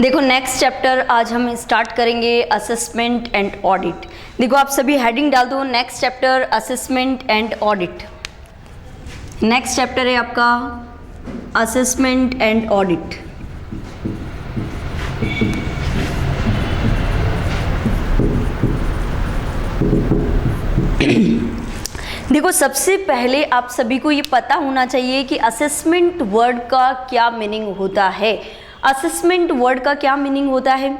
देखो next chapter आज हम स्टार्ट करेंगे असेसमेंट एंड ऑडिट। देखो आप सभी हेडिंग डाल दो, next chapter assessment and audit. Next chapter है आपका असेसमेंट एंड ऑडिट। देखो सबसे पहले आप सभी को ये पता होना चाहिए कि असेसमेंट वर्ड का क्या मीनिंग होता है। असेसमेंट वर्ड का क्या मीनिंग होता है?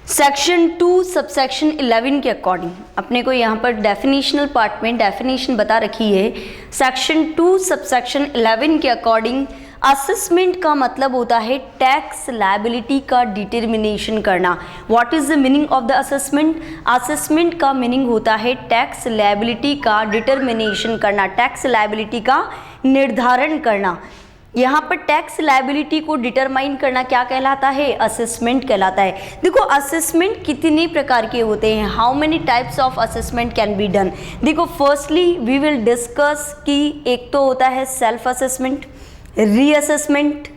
सेक्शन 2 सबसेक्शन 11 के अकॉर्डिंग अपने को यहाँ पर डेफिनेशनल पार्ट में डेफिनेशन बता रखी है। सेक्शन 2 सबसेक्शन 11 के अकॉर्डिंग असेसमेंट का मतलब होता है टैक्स लायबिलिटी का डिटर्मिनेशन करना। What is the meaning of the assessment? Assessment का मीनिंग होता है टैक्स लायबिलिटी का डिटर्मिनेशन करना, टैक्स लायबिलिटी का निर्धारण करना। यहाँ पर टैक्स लायबिलिटी को डिटरमाइन करना क्या कहलाता है? असेसमेंट कहलाता है। देखो असेसमेंट कितने प्रकार के होते हैं, how many types of assessment can be done. देखो फर्स्टली वी विल डिस्कस कि एक तो होता है सेल्फ असेसमेंट, रीअसेसमेंट,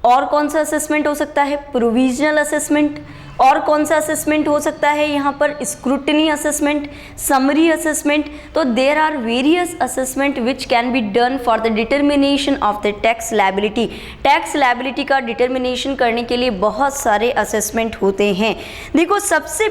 और कौन सा असेसमेंट हो सकता है? प्रोविजनल असेसमेंट, और कौन सा असेसमेंट हो सकता है यहाँ पर? Scrutiny assessment, summary assessment. तो there are various assessment which can be done for the determination of the tax liability. Tax liability का डिटर्मिनेशन करने के लिए बहुत सारे असेसमेंट होते हैं। देखो सबसे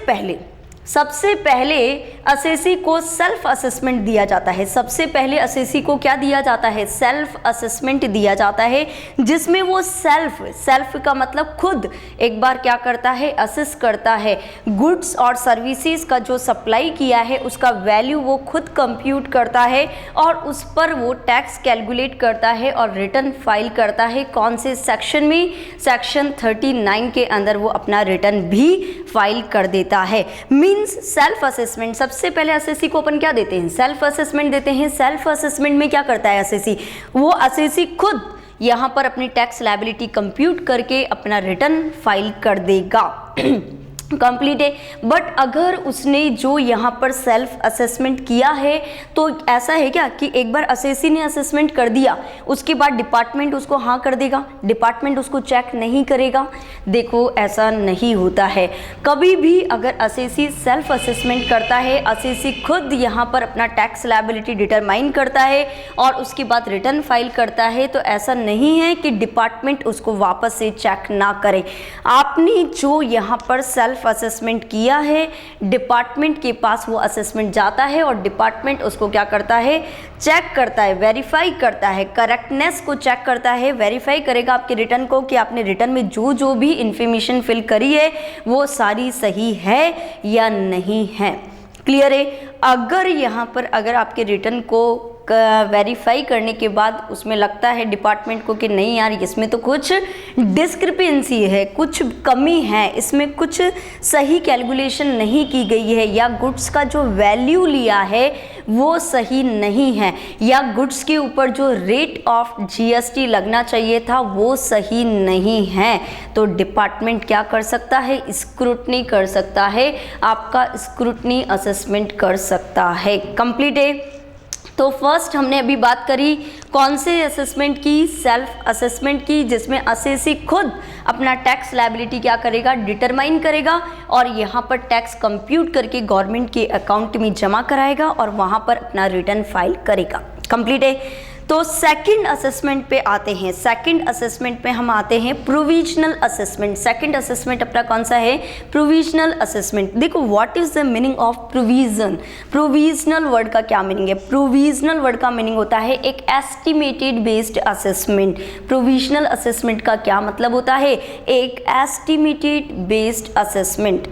पहले असेसी को सेल्फ असेसमेंट दिया जाता है। सबसे पहले असेसी को क्या दिया जाता है? सेल्फ असेसमेंट दिया जाता है, जिसमें वो सेल्फ का मतलब खुद एक बार क्या करता है? असेस करता है। गुड्स और सर्विसेज का जो सप्लाई किया है उसका वैल्यू वो खुद कंप्यूट करता है और उस पर वो टैक्स कैलकुलेट करता है और रिटर्न फाइल करता है। कौन से सेक्शन में? सेक्शन 39 के अंदर वो अपना रिटर्न भी फाइल कर देता है। सेल्फ असेसमेंट, सबसे पहले असेसी को अपन क्या देते हैं? सेल्फ असेसमेंट देते हैं। सेल्फ असेसमेंट में क्या करता है असेसी? वो असेसी खुद यहाँ पर अपनी टैक्स लायबिलिटी कंप्यूट करके अपना रिटर्न फाइल कर देगा। कंप्लीट है। बट अगर उसने जो यहाँ पर सेल्फ असेसमेंट किया है तो ऐसा है क्या कि एक बार असेसी ने असेसमेंट कर दिया उसके बाद डिपार्टमेंट उसको हाँ कर देगा, डिपार्टमेंट उसको चेक नहीं करेगा? देखो ऐसा नहीं होता है। कभी भी अगर असेसी सेल्फ असेसमेंट करता है, असेसी खुद यहाँ पर अपना टैक्स लायबिलिटी डिटरमाइन करता है और उसके बाद रिटर्न फाइल करता है, तो ऐसा नहीं है कि डिपार्टमेंट उसको वापस से चेक ना करे। आपने जो यहाँ पर सेल्फ असेसमेंट किया है, डिपार्टमेंट के पास वो असेसमेंट जाता है और डिपार्टमेंट उसको क्या करता है? चेक करता है, वेरीफाई करता है, करेक्टनेस को चेक करता है, वेरीफाई करेगा आपके रिटर्न को कि आपने रिटर्न में जो भी इंफॉर्मेशन फिल करी है वो सारी सही है या नहीं है। क्लियर है? अगर यहाँ पर अगर आपके रिटर्न को वेरीफाई करने के बाद उसमें लगता है डिपार्टमेंट को कि नहीं यार इसमें तो कुछ डिस्क्रिपेंसी है, कुछ कमी है, इसमें कुछ सही कैलकुलेशन नहीं की गई है, या गुड्स का जो वैल्यू लिया है वो सही नहीं है, या गुड्स के ऊपर जो रेट ऑफ जीएसटी लगना चाहिए था वो सही नहीं है, तो डिपार्टमेंट क्या कर सकता है? स्क्रूटनी कर सकता है, आपका स्क्रूटनी असेसमेंट कर सकता है। कंप्लीट है। तो फर्स्ट हमने अभी बात करी कौन से असेसमेंट की? सेल्फ असेसमेंट की, जिसमें असेसी खुद अपना टैक्स लायबिलिटी क्या करेगा? डिटरमाइन करेगा और यहाँ पर टैक्स कंप्यूट करके गवर्नमेंट के अकाउंट में जमा कराएगा और वहाँ पर अपना रिटर्न फाइल करेगा। कंप्लीट है। तो सेकंड असेसमेंट पे आते हैं। सेकंड असेसमेंट पे हम आते हैं प्रोविजनल असेसमेंट। सेकंड असेसमेंट अपना कौन सा है? Provisional assessment. देखो what is the meaning of provision? Provisional word का क्या मीनिंग है? प्रोविजनल वर्ड का मीनिंग होता है एक estimated based assessment. Provisional assessment का क्या मतलब होता है? एक एस्टिमेटेड बेस्ड असेसमेंट।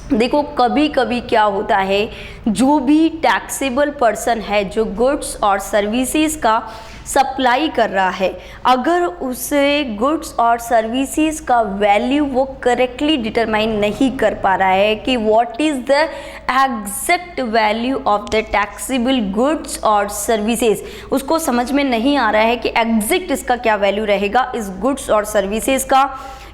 देखो कभी कभी क्या होता है, जो भी टैक्सेबल पर्सन है जो गुड्स और सर्विसेज का सप्लाई कर रहा है, अगर उसे गुड्स और सर्विसेज का वैल्यू वो करेक्टली डिटरमाइन नहीं कर पा रहा है कि what is the exact value of the taxable goods और सर्विसेज, उसको समझ में नहीं आ रहा है कि एग्जैक्ट इसका क्या वैल्यू रहेगा इस गुड्स और सर्विसेज का,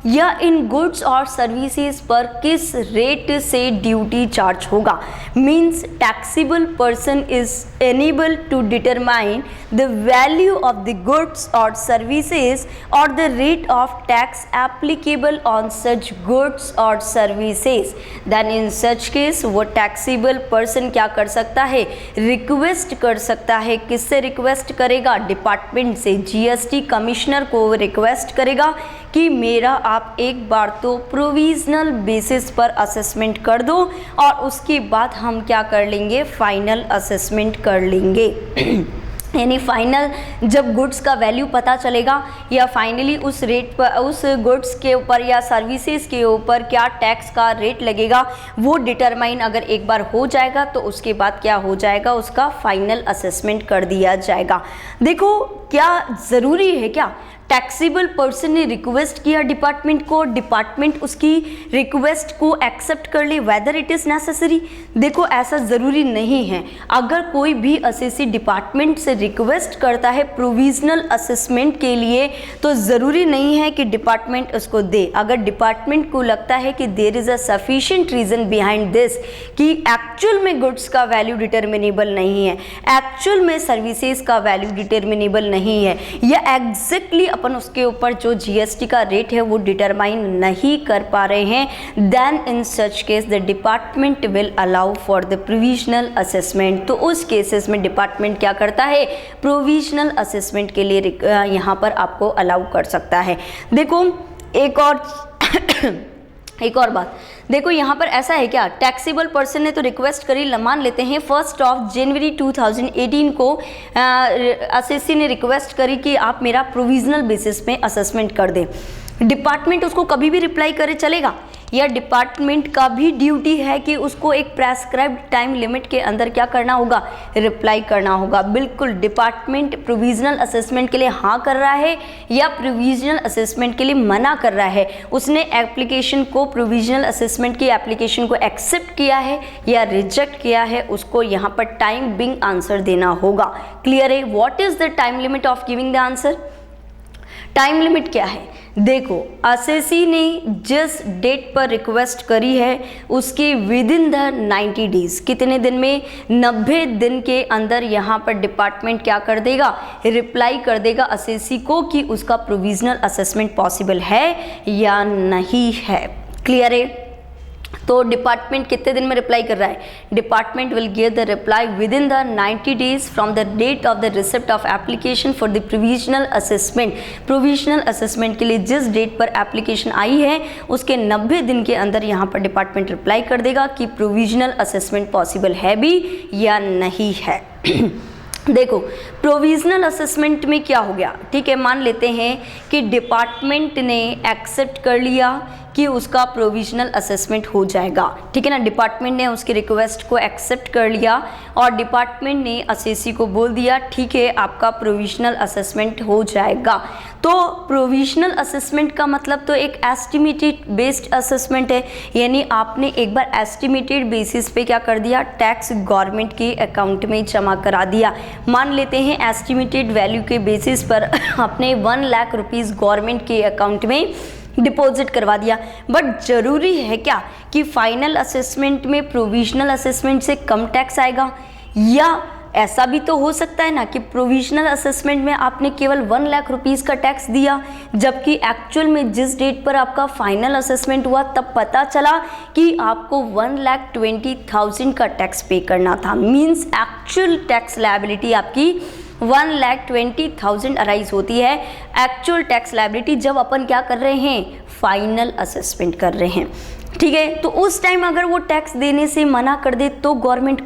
या इन गुड्स और सर्विसेज पर किस रेट से ड्यूटी चार्ज होगा। Means taxable person is enable to determine the value of the goods और सर्विसेज और the rate of tax applicable on such goods और services. Then in such case वो taxable person क्या कर सकता है, रिक्वेस्ट कर सकता है। किससे रिक्वेस्ट करेगा, डिपार्टमेंट से, जीएसटी कमिश्नर को रिक्वेस्ट करेगा कि मेरा आप एक बार तो प्रोविजनल बेसिस पर असेसमेंट कर दो और उसके बाद हम क्या कर लेंगे, फाइनल असेसमेंट कर लेंगे। यानी फाइनल जब गुड्स का वैल्यू पता चलेगा या फाइनली उस रेट पर, उस गुड्स के ऊपर या सर्विसेज के ऊपर क्या टैक्स का रेट लगेगा वो डिटरमाइन अगर एक बार हो जाएगा तो उसके बाद क्या हो जाएगा, उसका फाइनल असेसमेंट कर दिया जाएगा। देखो क्या ज़रूरी है क्या, टैक्सेबल पर्सन ने रिक्वेस्ट किया डिपार्टमेंट को, डिपार्टमेंट उसकी रिक्वेस्ट को एक्सेप्ट कर ले, वेदर इट इज़ नेसेसरी। देखो ऐसा ज़रूरी नहीं है, अगर कोई भी असेसी डिपार्टमेंट से रिक्वेस्ट करता है प्रोविजनल असेसमेंट के लिए तो ज़रूरी नहीं है कि डिपार्टमेंट उसको दे। अगर डिपार्टमेंट को लगता है कि there is a sufficient reason behind this कि एक्चुअल में गुड्स का वैल्यू डिटर्मिनेबल नहीं है, एक्चुअल में सर्विसेज का वैल्यू डिटर्मिनेबल नहीं है, या एग्जैक्टली अपन उसके ऊपर जो जीएसटी का रेट है वो डिटरमाइन नहीं कर पा रहे हैं, then in such case the department will allow for the provisional assessment. तो उस केसेस में डिपार्टमेंट क्या करता है, प्रोविजनल असेसमेंट के लिए यहाँ पर आपको अलाउ कर सकता है। देखो एक और बात, देखो यहाँ पर ऐसा है क्या, टैक्सेबल पर्सन ने तो रिक्वेस्ट करी, मान लेते हैं 1 जनवरी 2018 को असेसी ने रिक्वेस्ट करी कि आप मेरा प्रोविजनल बेसिस पे असेसमेंट कर दें। डिपार्टमेंट उसको कभी भी रिप्लाई करे चलेगा, या डिपार्टमेंट का भी ड्यूटी है कि उसको एक प्रेस्क्राइब्ड टाइम लिमिट के अंदर क्या करना होगा, रिप्लाई करना होगा। बिल्कुल डिपार्टमेंट प्रोविजनल असेसमेंट के लिए हाँ कर रहा है या प्रोविजनल असेसमेंट के लिए मना कर रहा है, उसने एप्लीकेशन को, प्रोविजनल असेसमेंट की एप्लीकेशन को एक्सेप्ट किया है या रिजेक्ट किया है, उसको यहाँ पर टाइम बिंग आंसर देना होगा। क्लियर है, what is the time limit of giving the answer. Time limit क्या है, देखो असेसी ने जिस डेट पर रिक्वेस्ट करी है उसके विद इन द 90 डेज, कितने दिन में, 90 दिन के अंदर यहाँ पर डिपार्टमेंट क्या कर देगा, रिप्लाई कर देगा असेसी को कि उसका प्रोविजनल असेसमेंट पॉसिबल है या नहीं है। क्लियर है, तो डिपार्टमेंट कितने दिन में रिप्लाई कर रहा है, department will give the reply within the 90 days from the date of the receipt of application for the provisional assessment. Provisional assessment के लिए जिस डेट पर एप्लीकेशन आई है उसके 90 दिन के अंदर यहाँ पर डिपार्टमेंट रिप्लाई कर देगा कि प्रोविजनल असेसमेंट पॉसिबल है भी या नहीं है। देखो प्रोविजनल असेसमेंट में क्या हो गया, ठीक है, मान लेते हैं कि डिपार्टमेंट ने एक्सेप्ट कर लिया कि उसका प्रोविजनल असेसमेंट हो जाएगा, ठीक है ना, डिपार्टमेंट ने उसकी रिक्वेस्ट को एक्सेप्ट कर लिया और डिपार्टमेंट ने असेसी को बोल दिया ठीक है आपका प्रोविजनल असेसमेंट हो जाएगा। तो प्रोविजनल असेसमेंट का मतलब तो एक एस्टिमेटेड बेस्ड असेसमेंट है, यानी आपने एक बार एस्टिमेटेड बेसिस पे क्या कर दिया, टैक्स गवर्नमेंट के अकाउंट में जमा करा दिया। मान लेते हैं एस्टिमेटेड वैल्यू के बेसिस पर आपने 1 लाख रुपीज़ गवर्नमेंट के अकाउंट में डिपॉजिट करवा दिया, बट ज़रूरी है क्या कि फाइनल असेसमेंट में प्रोविजनल असेसमेंट से कम टैक्स आएगा, या ऐसा भी तो हो सकता है ना कि प्रोविजनल असेसमेंट में आपने केवल 1 लाख रुपीज़ का टैक्स दिया, जबकि एक्चुअल में जिस डेट पर आपका फाइनल असेसमेंट हुआ तब पता चला कि आपको 1,20,000 का टैक्स पे करना था। मीन्स एक्चुअल टैक्स लायबिलिटी आपकी 1,20,000 अराइज होती है, एक्चुअल टैक्स लायबिलिटी जब अपन क्या कर रहे हैं, फाइनल असेसमेंट कर रहे हैं, ठीक है। तो उस टाइम अगर वो टैक्स देने से मना कर दे तो गवर्नमेंट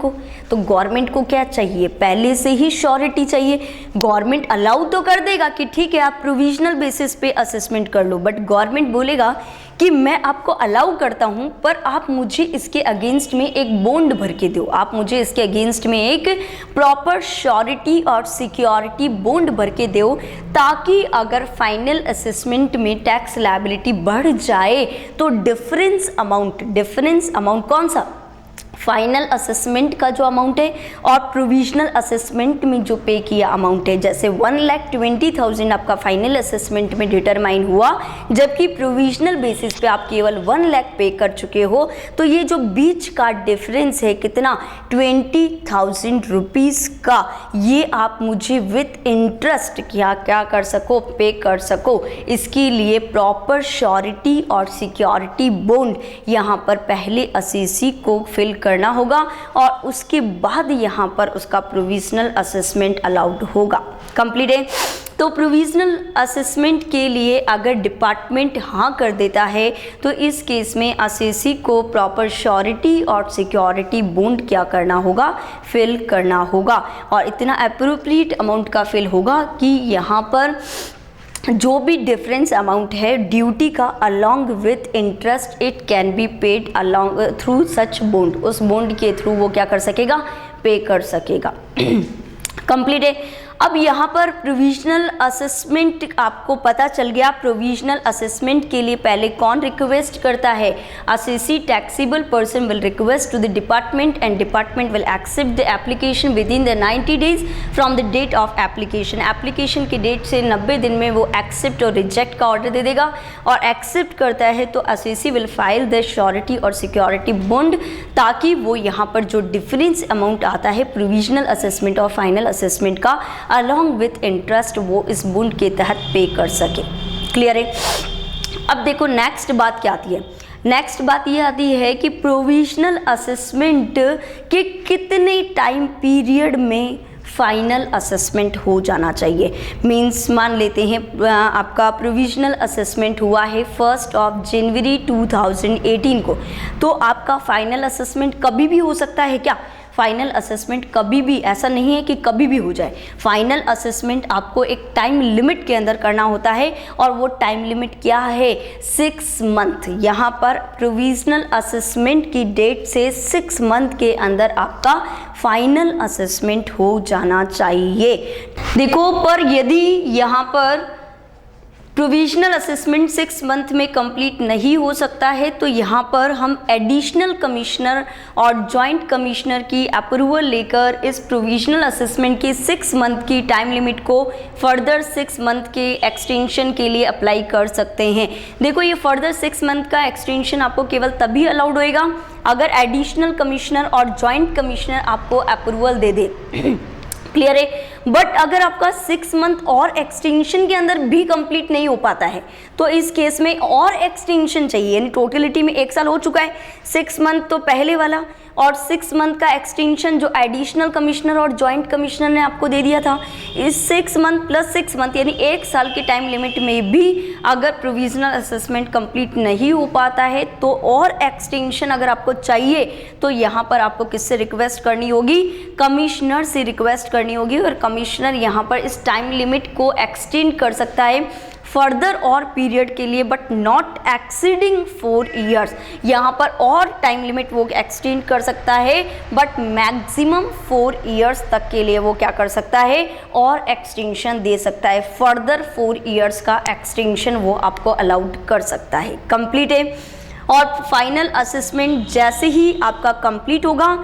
को क्या चाहिए, पहले से ही श्योरिटी चाहिए। गवर्नमेंट अलाउ तो कर देगा कि ठीक है आप प्रोविजनल बेसिस पे असेसमेंट कर लो, बट गवर्नमेंट बोलेगा कि मैं आपको अलाउ करता हूं पर आप मुझे इसके अगेंस्ट में एक बॉन्ड भर के दो, आप मुझे इसके अगेंस्ट में एक प्रॉपर श्योरिटी और सिक्योरिटी बॉन्ड भर के दो, ताकि अगर फाइनल असेसमेंट में टैक्स लायबिलिटी बढ़ जाए तो डिफरेंस अमाउंट कौन सा, फाइनल असेसमेंट का जो अमाउंट है और प्रोविजनल असेसमेंट में जो पे किया अमाउंट है। जैसे 1,20,000 आपका फाइनल असेसमेंट में डिटरमाइन हुआ, जबकि प्रोविजनल बेसिस पे आप केवल 1 लाख पे कर चुके हो, तो ये जो बीच का डिफरेंस है कितना 20,000 रुपीज़ का, ये आप मुझे विथ इंटरेस्ट क्या कर सको, पे कर सको। इसके लिए प्रॉपर श्योरिटी और सिक्योरिटी बॉन्ड यहाँ पर पहले असेसी को फिल करना होगा और उसके बाद यहाँ पर उसका प्रोविजनल असेसमेंट अलाउड होगा। कंप्लीट है। तो प्रोविजनल असेसमेंट के लिए अगर डिपार्टमेंट हाँ कर देता है तो इस केस में असेसी को प्रॉपर श्योरिटी और सिक्योरिटी बॉन्ड क्या करना होगा, फिल करना होगा। और इतना अप्रोप्रिएट अमाउंट का फिल होगा कि यहाँ पर जो भी डिफरेंस अमाउंट है ड्यूटी का along with interest it can be paid along through such bond, उस बॉन्ड के थ्रू वो क्या कर सकेगा, पे कर सकेगा। कंप्लीट है। अब यहाँ पर प्रोविजनल असेसमेंट आपको पता चल गया। प्रोविजनल असेसमेंट के लिए पहले कौन रिक्वेस्ट करता है, assessee taxable person will request to the department and department will accept the application within the 90 days from the date of application. Application की डेट से 90 दिन में वो एक्सेप्ट और रिजेक्ट का ऑर्डर दे देगा, और एक्सेप्ट करता है तो assessee will file the surety और सिक्योरिटी बॉन्ड, ताकि वो यहाँ पर जो डिफरेंस अमाउंट आता है प्रोविजनल असेसमेंट और फाइनल असेसमेंट का अलॉन्ग विथ इंटरेस्ट वो इस बॉन्ड के तहत पे कर सके। क्लियर है। अब देखो नेक्स्ट बात क्या आती है। नेक्स्ट बात ये आती है कि प्रोविजनल असेसमेंट के कितने टाइम पीरियड में फाइनल असेसमेंट हो जाना चाहिए। मीन्स मान लेते हैं आपका प्रोविजनल असेसमेंट हुआ है 1 जनवरी 2018 को, तो आपका फाइनल असेसमेंट कभी भी हो सकता है क्या? फाइनल असेसमेंट कभी भी, ऐसा नहीं है कि कभी भी हो जाए। फाइनल असेसमेंट आपको एक टाइम लिमिट के अंदर करना होता है, और वो टाइम लिमिट क्या है, 6 मंथ। यहाँ पर प्रोविजनल असेसमेंट की डेट से 6 मंथ के अंदर आपका फाइनल असेसमेंट हो जाना चाहिए। देखो, पर यदि यहाँ पर प्रोविजनल असेसमेंट 6 मंथ में कंप्लीट नहीं हो सकता है, तो यहाँ पर हम एडिशनल कमिश्नर और जॉइंट कमिश्नर की अप्रूवल लेकर इस प्रोविजनल असेसमेंट की 6 मंथ की टाइम लिमिट को फर्दर 6 मंथ के एक्सटेंशन के लिए अप्लाई कर सकते हैं। देखो, ये फर्दर 6 मंथ का एक्सटेंशन आपको केवल तभी अलाउड होएगा अगर एडिशनल कमिश्नर और जॉइंट कमिश्नर आपको अप्रूवल दे दे। क्लियर है। बट अगर आपका 6 मंथ और एक्सटेंशन के अंदर भी कंप्लीट नहीं हो पाता है, तो इस केस में और एक्सटेंशन चाहिए, यानी टोटलिटी में 1 साल हो चुका है, 6 मंथ तो पहले वाला और 6 मंथ का एक्सटेंशन जो एडिशनल कमिश्नर और जॉइंट कमिश्नर ने आपको दे दिया था, इस 6 मंथ प्लस 6 मंथ यानी 1 साल के टाइम लिमिट में भी अगर प्रोविजनल असेसमेंट कंप्लीट नहीं हो पाता है, तो और एक्सटेंशन अगर आपको चाहिए तो यहाँ पर आपको किससे रिक्वेस्ट करनी होगी, कमिश्नर से रिक्वेस्ट करनी होगी, और कमिश्नर यहाँ पर इस टाइम लिमिट को एक्सटेंड कर सकता है फर्दर और पीरियड के लिए, बट नॉट एक्सीडिंग 4 ईयर्स। यहाँ पर और टाइम लिमिट वो एक्सटेंड कर सकता है, बट मैक्सिमम 4 ईयर्स तक के लिए वो क्या कर सकता है, और एक्सटेंशन दे सकता है। फर्दर 4 ईयर्स का एक्सटेंशन वो आपको अलाउड कर सकता है। कंप्लीट है। और फाइनल असेसमेंट जैसे ही आपका कंप्लीट होगा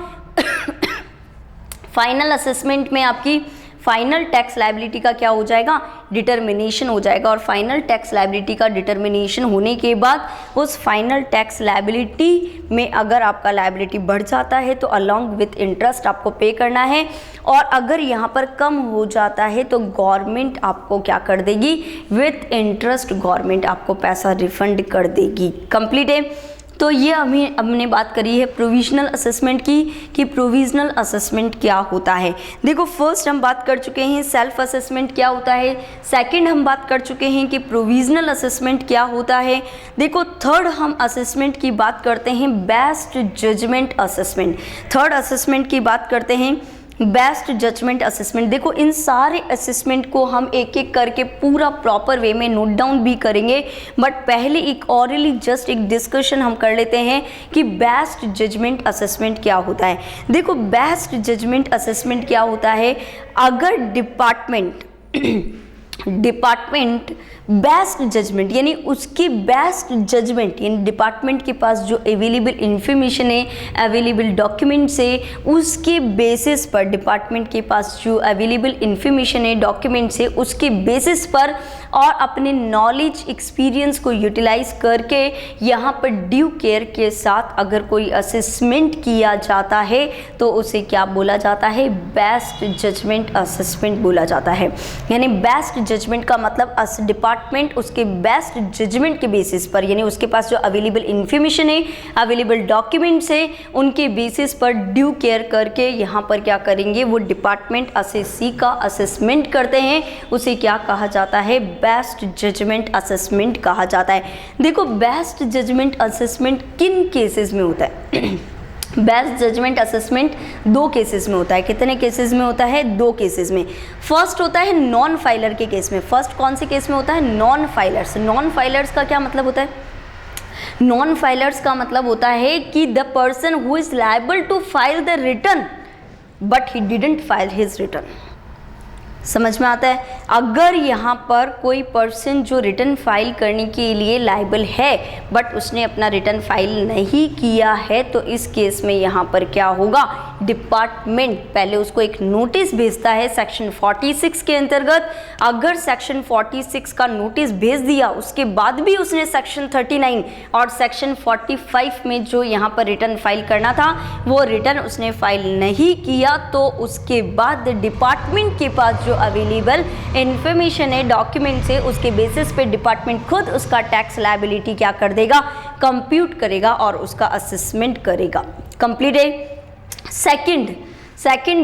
फाइनल असेसमेंट में आपकी फाइनल टैक्स लायबिलिटी का क्या हो जाएगा, डिटर्मिनेशन हो जाएगा। और फाइनल टैक्स लायबिलिटी का डिटर्मिनेशन होने के बाद उस फाइनल टैक्स लायबिलिटी में अगर आपका लायबिलिटी बढ़ जाता है तो अलॉन्ग विथ इंटरेस्ट आपको पे करना है, और अगर यहाँ पर कम हो जाता है तो गवर्नमेंट आपको क्या कर देगी, विथ इंटरेस्ट गवर्नमेंट आपको पैसा रिफंड कर देगी। कंप्लीट है। तो ये हमने बात करी है प्रोविजनल असेसमेंट की, कि प्रोविजनल असेसमेंट क्या होता है। देखो, फर्स्ट हम बात कर चुके हैं सेल्फ असेसमेंट क्या होता है, सेकंड हम बात कर चुके हैं कि प्रोविजनल असेसमेंट क्या होता है। देखो, थर्ड हम असेसमेंट की बात करते हैं best judgement assessment. Third assessment की बात करते हैं बेस्ट जजमेंट असेसमेंट। देखो, इन सारे असेसमेंट को हम एक एक करके पूरा प्रॉपर वे में नोट डाउन भी करेंगे, बट पहले एक ऑरली जस्ट एक डिस्कशन हम कर लेते हैं कि बेस्ट जजमेंट असेसमेंट क्या होता है। देखो, बेस्ट जजमेंट असेसमेंट क्या होता है, अगर डिपार्टमेंट बेस्ट जजमेंट यानी उसकी बेस्ट जजमेंट, यानी डिपार्टमेंट के पास जो अवेलेबल इंफॉर्मेशन है, अवेलेबल डॉक्यूमेंट्स है, उसके बेसिस पर, डिपार्टमेंट के पास जो अवेलेबल इंफॉर्मेशन है, डॉक्यूमेंट्स है, उसके बेसिस पर और अपने नॉलेज एक्सपीरियंस को यूटिलाइज करके यहाँ पर ड्यू केयर के साथ अगर कोई असेसमेंट किया जाता है तो उसे क्या बोला जाता है? बेस्ट जजमेंट असेसमेंट बोला जाता है। यानी बेस्ट जजमेंट का मतलब डिपार्टमेंट उसके बेस्ट जजमेंट के बेसिस पर, यानी उसके पास जो अवेलेबल इंफॉर्मेशन है, अवेलेबल डॉक्यूमेंट्स है, उनके बेसिस पर ड्यू केयर करके यहाँ पर क्या करेंगे? वो डिपार्टमेंट असेसी का असेसमेंट करते हैं। उसे क्या कहा जाता है? बेस्ट जजमेंट असेसमेंट कहा जाता है। देखो बेस्ट जजमेंट असेसमेंट किन केसेस में होता है? बेस्ट जजमेंट असेसमेंट 2 केसेस में होता है। कितने केसेस में होता है? 2 केसेस में। फर्स्ट होता है नॉन फाइलर के केस में। फर्स्ट कौन से केस में होता है? Non filers. नॉन फाइलर्स का क्या मतलब होता है? नॉन फाइलर्स का मतलब होता है कि the person who is liable to file the return but he didn't file his return. समझ में आता है? अगर यहाँ पर कोई पर्सन जो रिटर्न फाइल करने के लिए लायबल है बट उसने अपना रिटर्न फाइल नहीं किया है तो इस केस में यहाँ पर क्या होगा? डिपार्टमेंट पहले उसको एक नोटिस भेजता है सेक्शन 46 के अंतर्गत। अगर सेक्शन 46 का नोटिस भेज दिया उसके बाद भी उसने सेक्शन 39 और सेक्शन 45 में जो यहाँ पर रिटर्न फाइल करना था वो रिटर्न उसने फाइल नहीं किया तो उसके बाद डिपार्टमेंट के पास जो अवेलेबल इंफॉर्मेशन है, डॉक्यूमेंट्स है, उसके बेसिस पे डिपार्टमेंट खुद उसका टैक्स लायबिलिटी क्या कर देगा? कंप्यूट करेगा और उसका असेसमेंट करेगा। कंप्लीट है। सेकंड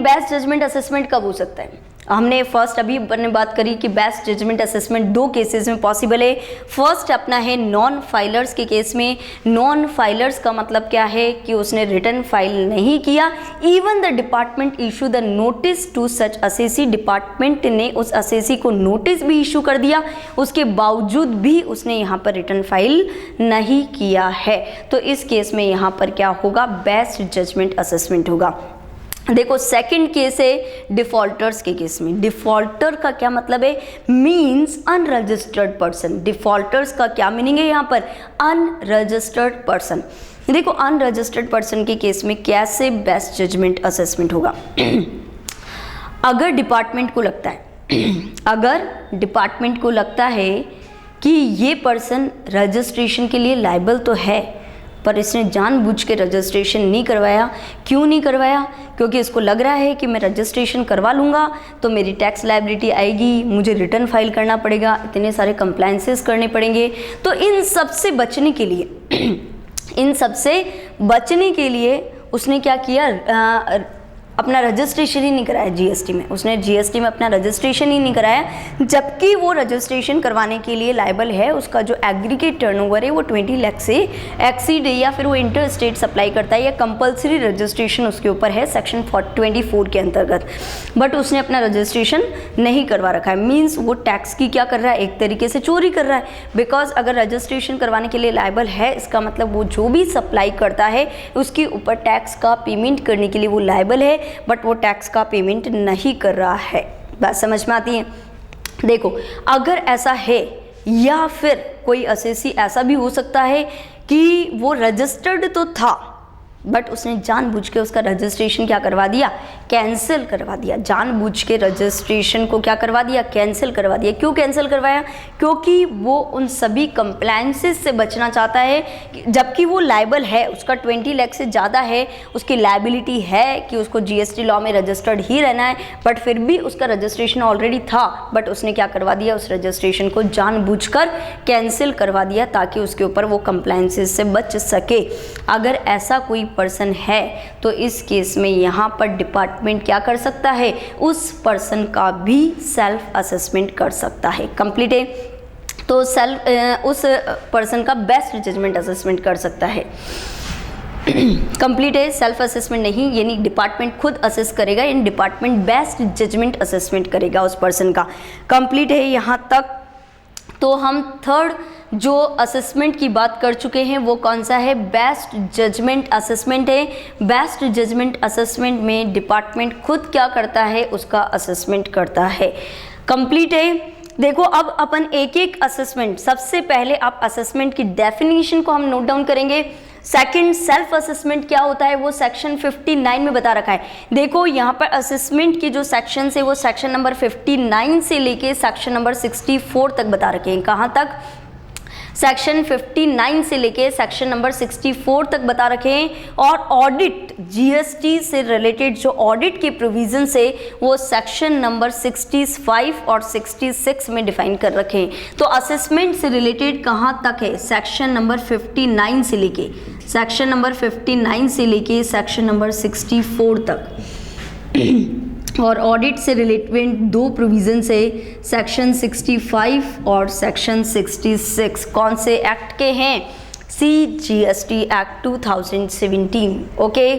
बेस्ट जजमेंट असेसमेंट कब हो सकता है? हमने फर्स्ट अभी ने बात करी कि बेस्ट जजमेंट असेसमेंट 2 केसेस में पॉसिबल है। फर्स्ट अपना है नॉन फाइलर्स के केस में। नॉन फाइलर्स का मतलब क्या है? कि उसने रिटर्न फाइल नहीं किया। Even the department issue the notice to such assessee, department ने उस असेसी को नोटिस भी इशू कर दिया, उसके बावजूद भी उसने यहाँ पर रिटर्न फाइल नहीं किया है तो इस केस में यहाँ पर क्या होगा? बेस्ट जजमेंट असेसमेंट होगा। देखो सेकंड केस है डिफॉल्टर्स के केस में। डिफॉल्टर का क्या मतलब है? Means unregistered person. डिफॉल्टर्स का क्या मीनिंग है यहाँ पर? Unregistered person. देखो अनरजिस्टर्ड पर्सन के केस में कैसे बेस्ट जजमेंट असेसमेंट होगा? अगर डिपार्टमेंट को लगता है कि ये पर्सन रजिस्ट्रेशन के लिए लायबल तो है पर इसने जानबूझ के रजिस्ट्रेशन नहीं करवाया। क्यों नहीं करवाया? क्योंकि इसको लग रहा है कि मैं रजिस्ट्रेशन करवा लूँगा तो मेरी टैक्स लायबिलिटी आएगी, मुझे रिटर्न फाइल करना पड़ेगा, इतने सारे कंप्लायंसेस करने पड़ेंगे। तो इन सब से बचने के लिए उसने क्या किया? अपना रजिस्ट्रेशन ही नहीं कराया जीएसटी में। उसने जीएसटी में अपना रजिस्ट्रेशन ही नहीं कराया, जबकि वो रजिस्ट्रेशन करवाने के लिए लायबल है। उसका जो एग्रीगेट टर्नओवर है वो 20 लाख से एक्सीड है या फिर वो इंटर स्टेट सप्लाई करता है या कंपलसरी रजिस्ट्रेशन उसके ऊपर है सेक्शन 24 के अंतर्गत, बट उसने अपना रजिस्ट्रेशन नहीं करवा रखा है। मीन्स वो टैक्स की क्या कर रहा है? एक तरीके से चोरी कर रहा है। बिकॉज अगर रजिस्ट्रेशन करवाने के लिए लायबल है इसका मतलब वो जो भी सप्लाई करता है उसके ऊपर टैक्स का पेमेंट करने के लिए वो लायबल है, बट वो टैक्स का पेमेंट नहीं कर रहा है। बात समझ में आती है? देखो अगर ऐसा है या फिर कोई असेसी ऐसा भी हो सकता है कि वो रजिस्टर्ड तो था बट उसने जानबूझ के उसका रजिस्ट्रेशन क्या करवा दिया? कैंसिल करवा दिया। जानबूझ के रजिस्ट्रेशन को क्या करवा दिया? कैंसिल करवा दिया। क्यों कैंसिल करवाया? क्योंकि वो उन सभी कंप्लायंसेस से बचना चाहता है, जबकि वो लायबल है, उसका 20 लाख से ज़्यादा है, उसकी लायबिलिटी है कि उसको जीएसटी लॉ में रजिस्टर्ड ही रहना है, बट फिर भी उसका रजिस्ट्रेशन ऑलरेडी था, बट उसने क्या करवा दिया? उस रजिस्ट्रेशन को जानबूझकर कैंसिल करवा दिया ताकि उसके ऊपर वो कंप्लायंसेस से बच सके। अगर ऐसा कोई पर्सन है तो इस केस में यहाँ पर डिपार्टमेंट क्या कर सकता है? उस पर्सन का भी सेल्फ असेसमेंट कर सकता है। कंप्लीट है? तो उस पर्सन का बेस्ट जजमेंट असेसमेंट कर सकता है। कंप्लीट है? सेल्फ असेसमेंट नहीं, यानी डिपार्टमेंट खुद असेस करेगा, यानी डिपार्टमेंट बेस्ट जजमेंट असेसमेंट करेगा उस पर्सन का। कंप्लीट है यहाँ तक? तो हम थर्ड जो असेसमेंट की बात कर चुके हैं वो कौन सा है? बेस्ट जजमेंट असेसमेंट है। बेस्ट जजमेंट असेसमेंट में डिपार्टमेंट खुद क्या करता है? उसका असेसमेंट करता है। कंप्लीट है? देखो अब अपन एक एक असेसमेंट, सबसे पहले आप असेसमेंट की डेफिनेशन को हम नोट डाउन करेंगे। सेकंड, सेल्फ असेसमेंट क्या होता है वो सेक्शन 59 में बता रखा है। देखो यहाँ पर असेसमेंट की जो सेक्शन है वो सेक्शन नंबर 59 से लेके सेक्शन नंबर 64 तक बता रखे हैं। कहाँ तक? सेक्शन 59 से लेके सेक्शन नंबर 64 तक बता रखे हैं। और ऑडिट, जीएसटी से रिलेटेड जो ऑडिट के प्रोविजन है वो सेक्शन नंबर 65 और 66 में डिफाइन कर रखे हैं। तो असेसमेंट से रिलेटेड कहाँ तक है? सेक्शन नंबर 59 से लेके सेक्शन नंबर 59 से लेके सेक्शन नंबर 64 तक। और ऑडिट से रिलेटेड दो प्रोविजन है, सेक्शन 65 और सेक्शन 66। कौन से एक्ट के हैं? CGST act 2017। ओके,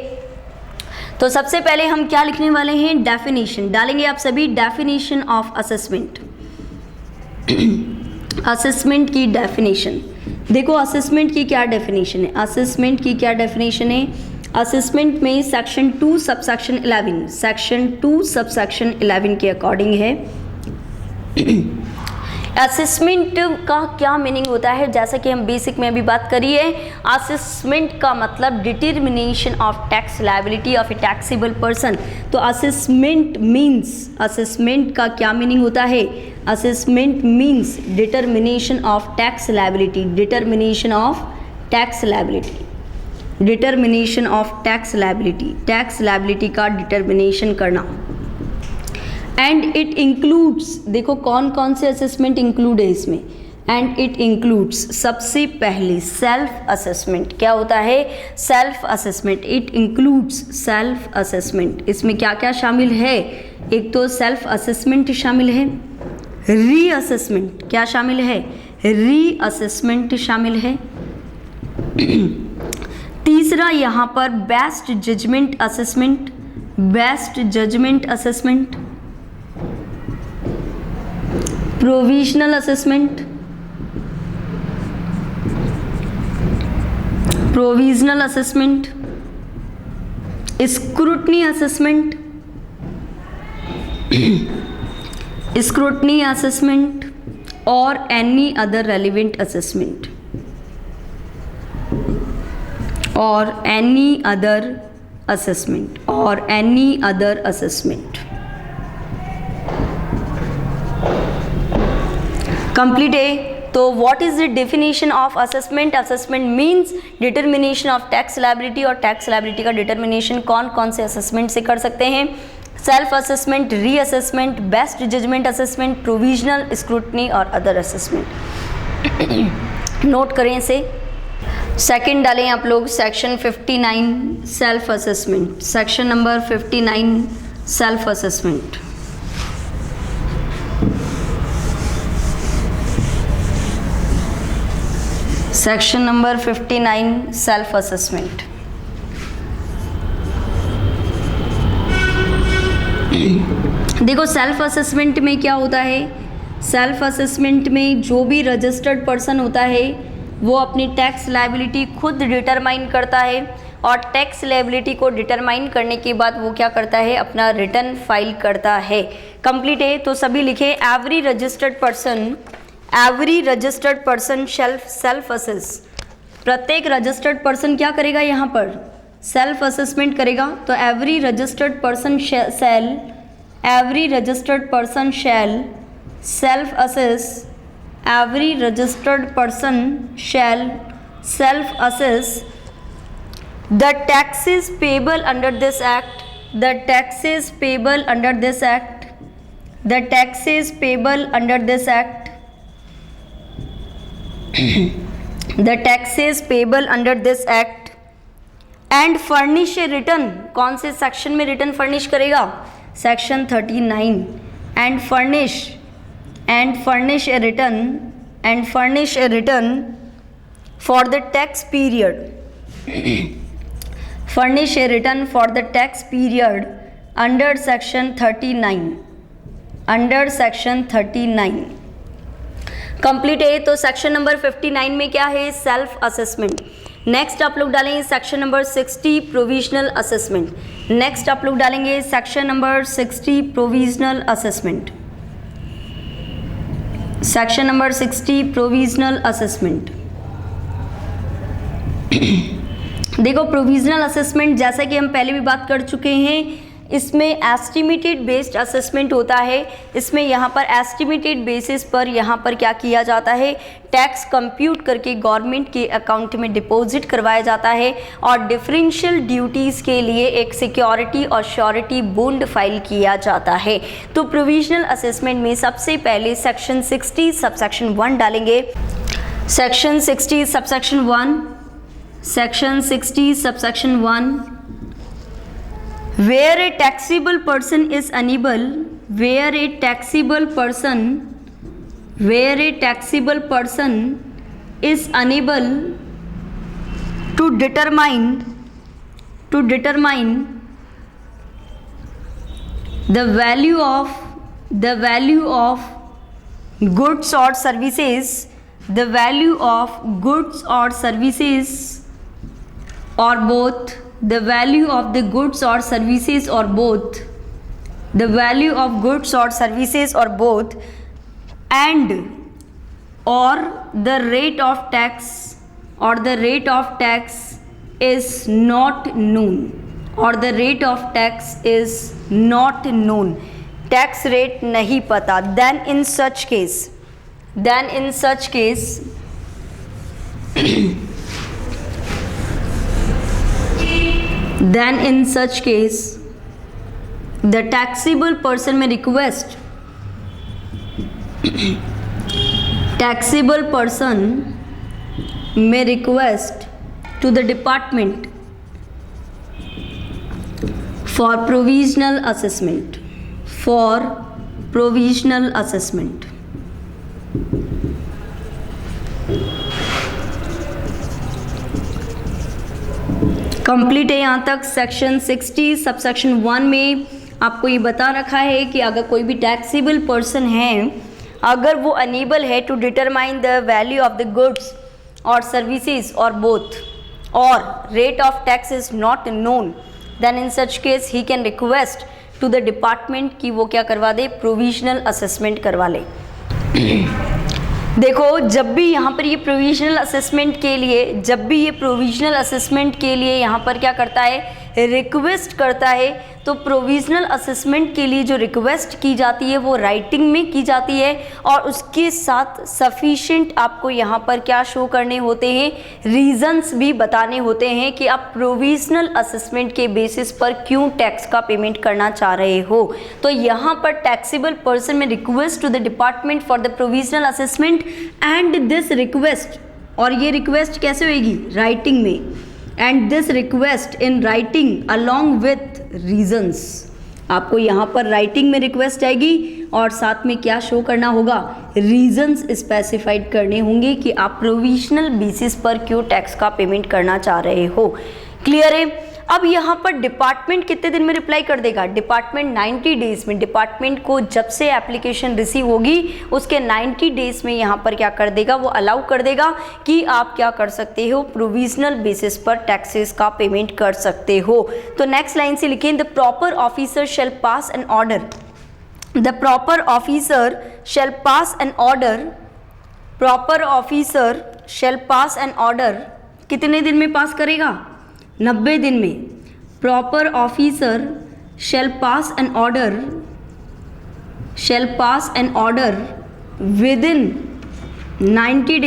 तो सबसे पहले हम क्या लिखने वाले हैं? डेफिनेशन डालेंगे आप सभी। डेफिनेशन ऑफ असेसमेंट, असेसमेंट की डेफिनेशन। देखो असेसमेंट की क्या डेफिनेशन है, असेसमेंट की क्या डेफिनेशन है। असेसमेंट में सेक्शन 2 सबसेक्शन 11, सेक्शन 2 सबसेक्शन 11 के अकॉर्डिंग है। असेसमेंट का क्या मीनिंग होता है? जैसा कि हम बेसिक में भी बात करिए, असेसमेंट का मतलब determination of tax liability of a taxable person. तो असेसमेंट मीन्स, असेसमेंट का क्या मीनिंग होता है? Assessment means determination of tax liability, determination of tax liability, determination of tax liability, tax liability का डिटर्मिनेशन करना। एंड इट इंक्लूड्स, देखो कौन कौन से असेसमेंट इंक्लूड है इसमें। एंड इट इंक्लूड्स, सबसे पहले सेल्फ असेसमेंट। क्या होता है? Self assessment. It includes self assessment. इसमें क्या क्या शामिल है? एक तो सेल्फ असेसमेंट शामिल है, री असेसमेंट क्या शामिल है? री असेसमेंट शामिल है। तीसरा यहाँ पर best judgement assessment, best judgement assessment, provisional assessment, provisional assessment, scrutiny assessment, scrutiny assessment और एनी अदर रेलिवेंट असेसमेंट, और एनी अदर असेसमेंट, और एनी अदर असेसमेंट। कंप्लीट है। तो what is the definition of assessment? Assessment means determination of tax liability, और tax liability का determination कौन कौन से असेसमेंट से कर सकते हैं? Self assessment, re assessment, best judgement assessment, provisional, scrutiny और अदर असेसमेंट। नोट करें इसे। सेकंड डालें आप लोग section 59 self assessment, section number 59 self assessment. Section number 59 self assessment. देखो सेल्फ असेसमेंट में क्या होता है? सेल्फ असेसमेंट में जो भी रजिस्टर्ड पर्सन होता है वो अपनी टैक्स लायबिलिटी खुद डिटरमाइन करता है, और टैक्स लायबिलिटी को डिटरमाइन करने के बाद वो क्या करता है? अपना रिटर्न फाइल करता है। कंप्लीट है। तो सभी लिखे, every registered person self assess. प्रत्येक रजिस्टर्ड पर्सन क्या करेगा? यहाँ पर सेल्फ असेसमेंट करेगा। तो every registered person shall self assess, every registered person shall self-assess the taxes payable under this act, the taxes payable under this act, the taxes payable under this act, the taxes payable under this act, and furnish a return। कौन से section में return furnish करेगा? Section 39। and furnish a return for the tax period furnish a return for the tax period under section 39 complete है। तो section number 59 में क्या है? Self assessment. Next आप लोग डालेंगे section number 60 provisional assessment. Next आप लोग डालेंगे section number 60 provisional assessment. Section number 60 provisional assessment. देखो प्रोविजनल असेसमेंट जैसा कि हम पहले भी बात कर चुके हैं, इसमें एस्टिमेटेड बेस्ड असेसमेंट होता है। इसमें यहाँ पर एस्टिमेटेड बेसिस पर यहाँ पर क्या किया जाता है, टैक्स कंप्यूट करके गवर्नमेंट के अकाउंट में डिपॉजिट करवाया जाता है और डिफरेंशियल ड्यूटीज़ के लिए एक सिक्योरिटी और श्योरिटी बॉन्ड फाइल किया जाता है। तो प्रोविजनल असेसमेंट में सबसे पहले सेक्शन 60 सबसेक्शन 1 डालेंगे। Section 60 subsection 1, section 60 subsection 1, where a taxable person is unable, where a taxable person is unable to determine the value of goods or services, the value of goods or services or both, the value of the goods or services or both, the value of goods or services or both, and or the rate of tax is not known, or the rate of tax is not known, tax rate नहीं पता, then in such case the taxable person may request to the department for provisional assessment, complete है यहाँ तक। Section 60 subsection 1 में आपको ये बता रखा है कि अगर कोई भी टैक्सेबल पर्सन है, अगर वो अनेबल है to determine the value of the goods और सर्विसेज और बोथ, और rate of tax is not known, then in such case he can request to the department कि वो क्या करवा दे, प्रोविजनल असेसमेंट करवा ले। देखो जब भी यहाँ पर ये प्रोविजनल असेसमेंट के लिए यहाँ पर क्या करता है, रिक्वेस्ट करता है, तो प्रोविजनल असेसमेंट के लिए जो रिक्वेस्ट की जाती है वो राइटिंग में की जाती है और उसके साथ सफिशिएंट आपको यहाँ पर क्या शो करने होते हैं, रीजंस भी बताने होते हैं कि आप प्रोविजनल असेसमेंट के बेसिस पर क्यों टैक्स का पेमेंट करना चाह रहे हो। तो यहाँ पर taxable person may request to the department for the provisional assessment and this request, और ये रिक्वेस्ट कैसे होगी, राइटिंग में, and this request in writing along with reasons. आपको यहाँ पर राइटिंग में रिक्वेस्ट आएगी और साथ में क्या शो करना होगा, रीजंस स्पेसिफाइड करने होंगे कि आप प्रोविजनल बेसिस पर क्यों टैक्स का पेमेंट करना चाह रहे हो। क्लियर है। अब यहाँ पर डिपार्टमेंट कितने दिन में रिप्लाई कर देगा, डिपार्टमेंट 90 डेज में, डिपार्टमेंट को जब से एप्लीकेशन रिसीव होगी उसके 90 डेज में यहाँ पर क्या कर देगा, वो अलाउ कर देगा कि आप क्या कर सकते हो, प्रोविजनल बेसिस पर टैक्सेस का पेमेंट कर सकते हो। तो नेक्स्ट लाइन से लिखें, the proper officer shall pass an order, the proper officer shall pass an order, proper officer shall pass an order कितने दिन में पास करेगा, 90 दिन में। Proper officer shall pass an order within 90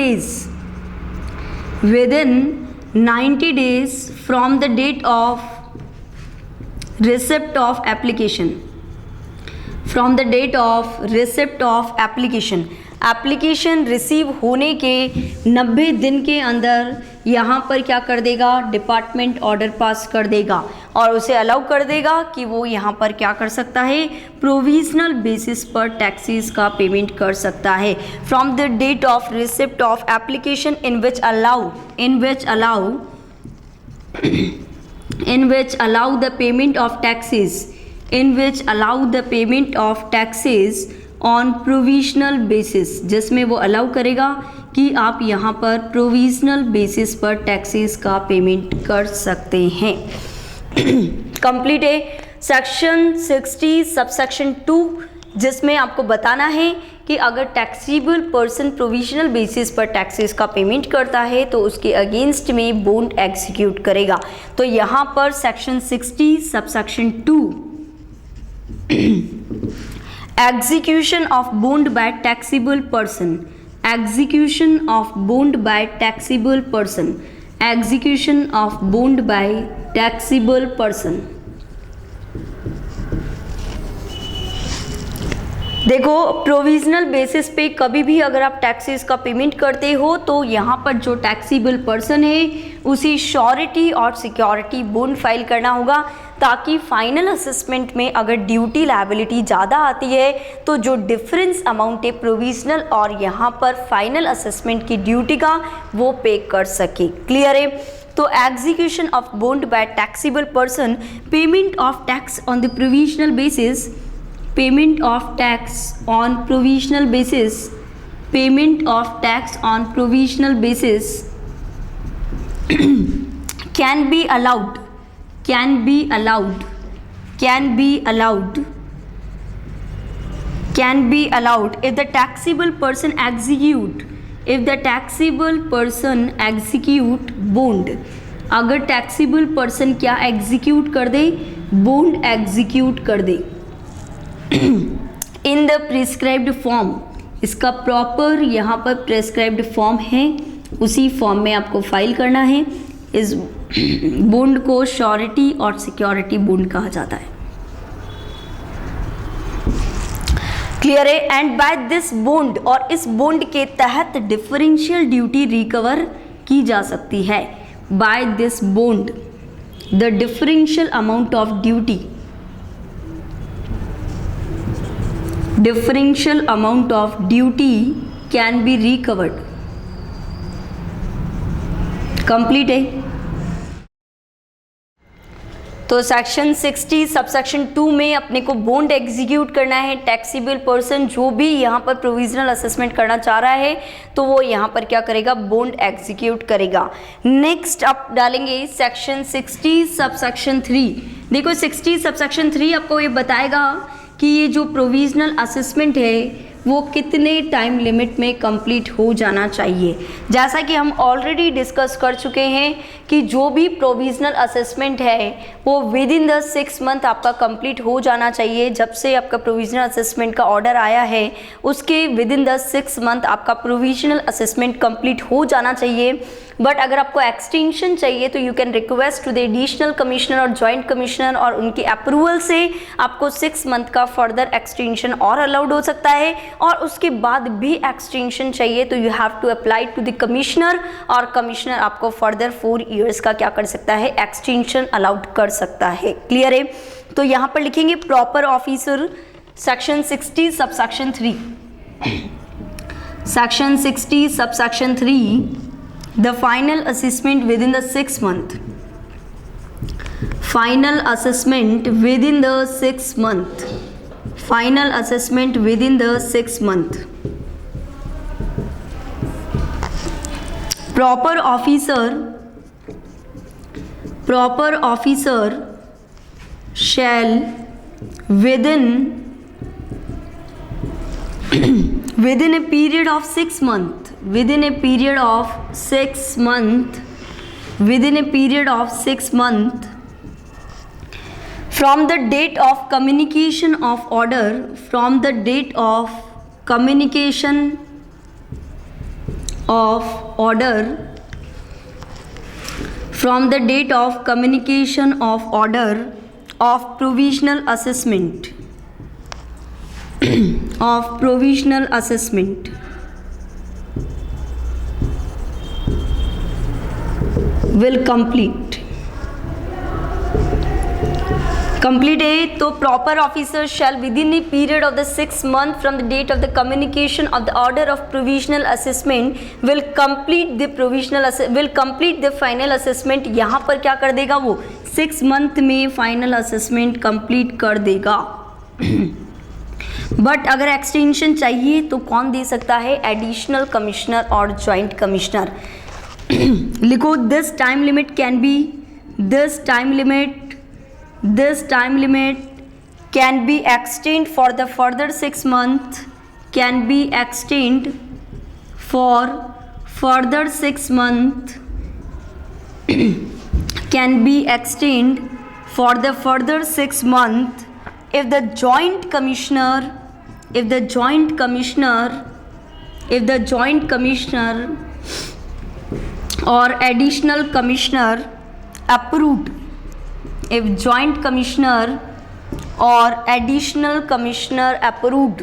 days, from the date of receipt of application, from the date of receipt of application. Application receive होने के 90 दिन के अंदर यहाँ पर क्या कर देगा, डिपार्टमेंट ऑर्डर पास कर देगा और उसे अलाउ कर देगा कि वो यहाँ पर क्या कर सकता है, प्रोविजनल बेसिस पर टैक्सेस का पेमेंट कर सकता है। From the date of receipt of application in which allow the payment of taxes on provisional basis, जिसमें वो अलाउ करेगा कि आप यहाँ पर प्रोविजनल बेसिस पर टैक्सेस का पेमेंट कर सकते हैं। कंप्लीट है सेक्शन 60 सबसेक्शन 2, जिसमें आपको बताना है कि कि अगर टैक्सेबल पर्सन प्रोविजनल बेसिस पर टैक्सेस का पेमेंट करता है तो उसके अगेंस्ट में बॉन्ड एग्जीक्यूट करेगा। तो यहाँ पर section 60 subsection 2 execution of bond by taxable person, execution of bond by taxable person, execution of bond by taxable person. देखो प्रोविजनल बेसिस पे कभी भी अगर आप टैक्सेस का पेमेंट करते हो तो यहाँ पर जो टैक्सेबल पर्सन है उसी श्योरिटी और सिक्योरिटी बॉन्ड फाइल करना होगा, ताकि फाइनल असेसमेंट में अगर ड्यूटी लायबिलिटी ज़्यादा आती है तो जो डिफरेंस अमाउंट है प्रोविजनल और यहाँ पर फाइनल असेसमेंट की ड्यूटी का वो पे कर सके। क्लियर है? तो execution of bond by taxable person, payment of tax on the provisional basis, payment of tax on provisional basis, payment of tax on provisional basis can be allowed, can be allowed, can be allowed, can be allowed if the taxable person execute, if the taxable person execute bond, अगर taxable person क्या execute कर दे, bond execute कर दे in the prescribed form, इसका proper यहाँ पर prescribed form है, उसी form में आपको फाइल करना है। इस बॉन्ड को श्योरिटी और सिक्योरिटी बॉन्ड कहा जाता है। क्लियर है? एंड बाय दिस बॉन्ड, और इस बॉन्ड के तहत डिफरेंशियल ड्यूटी रिकवर की जा सकती है। By this bond the differential amount of duty, differential amount of duty can be recovered। Complete है? तो सेक्शन 60 सबसेक्शन 2 में अपने को बॉन्ड एग्जीक्यूट करना है। टैक्सेबल पर्सन जो भी यहाँ पर प्रोविजनल असेसमेंट करना चाह रहा है तो वो यहाँ पर क्या करेगा, बॉन्ड एग्जीक्यूट करेगा। नेक्स्ट आप डालेंगे सेक्शन 60 सबसेक्शन 3। देखो 60 सबसेक्शन 3 आपको ये बताएगा कि ये जो प्रोविजनल असेसमेंट है वो कितने टाइम लिमिट में कंप्लीट हो जाना चाहिए। जैसा कि हम ऑलरेडी डिस्कस कर चुके हैं कि जो भी प्रोविजनल असेसमेंट है वो विद इन द 6 मंथ आपका कंप्लीट हो जाना चाहिए। जब से आपका प्रोविजनल असेसमेंट का ऑर्डर आया है उसके विद इन द 6 मंथ आपका प्रोविजनल असेसमेंट कंप्लीट हो जाना चाहिए। बट अगर आपको एक्सटेंशन चाहिए तो you can request to the additional commissioner और जॉइंट कमिश्नर, और उनके अप्रूवल से आपको 6 मंथ का फर्दर एक्सटेंशन और अलाउड हो सकता है। और उसके बाद भी एक्सटेंशन चाहिए तो you have to apply to the commissioner, और कमिश्नर आपको फर्दर 4 इयर्स का क्या कर सकता है, एक्सटेंशन अलाउड कर सकता है। क्लियर है? तो यहाँ पर लिखेंगे proper officer, section 60 subsection 3, section 60 subsection 3, the final assessment within the 6 month, final assessment within the 6 month, final assessment within the 6 month, proper officer shall within a period of 6 month, within a period of 6 month, within a period of 6 month from the date of communication of order, from the date of communication of order, from the date of communication of order of provisional assessment, of provisional assessment, will complete है। तो proper officer shall within a period of the 6 month from the date of the communication of the order of provisional assessment will complete the final assessment. यहाँ पर क्या कर देगा, वो 6 month में final assessment complete कर देगा। But अगर एक्सटेंशन चाहिए तो कौन दे सकता है, एडिशनल कमिश्नर और जॉइंट कमिश्नर। लिखो this time limit can be, this time limit can be extend for the further 6 month, can be extend for further 6 months, can be extended for the further 6 months if the joint commissioner or additional commissioner approved, if joint commissioner or additional commissioner approved,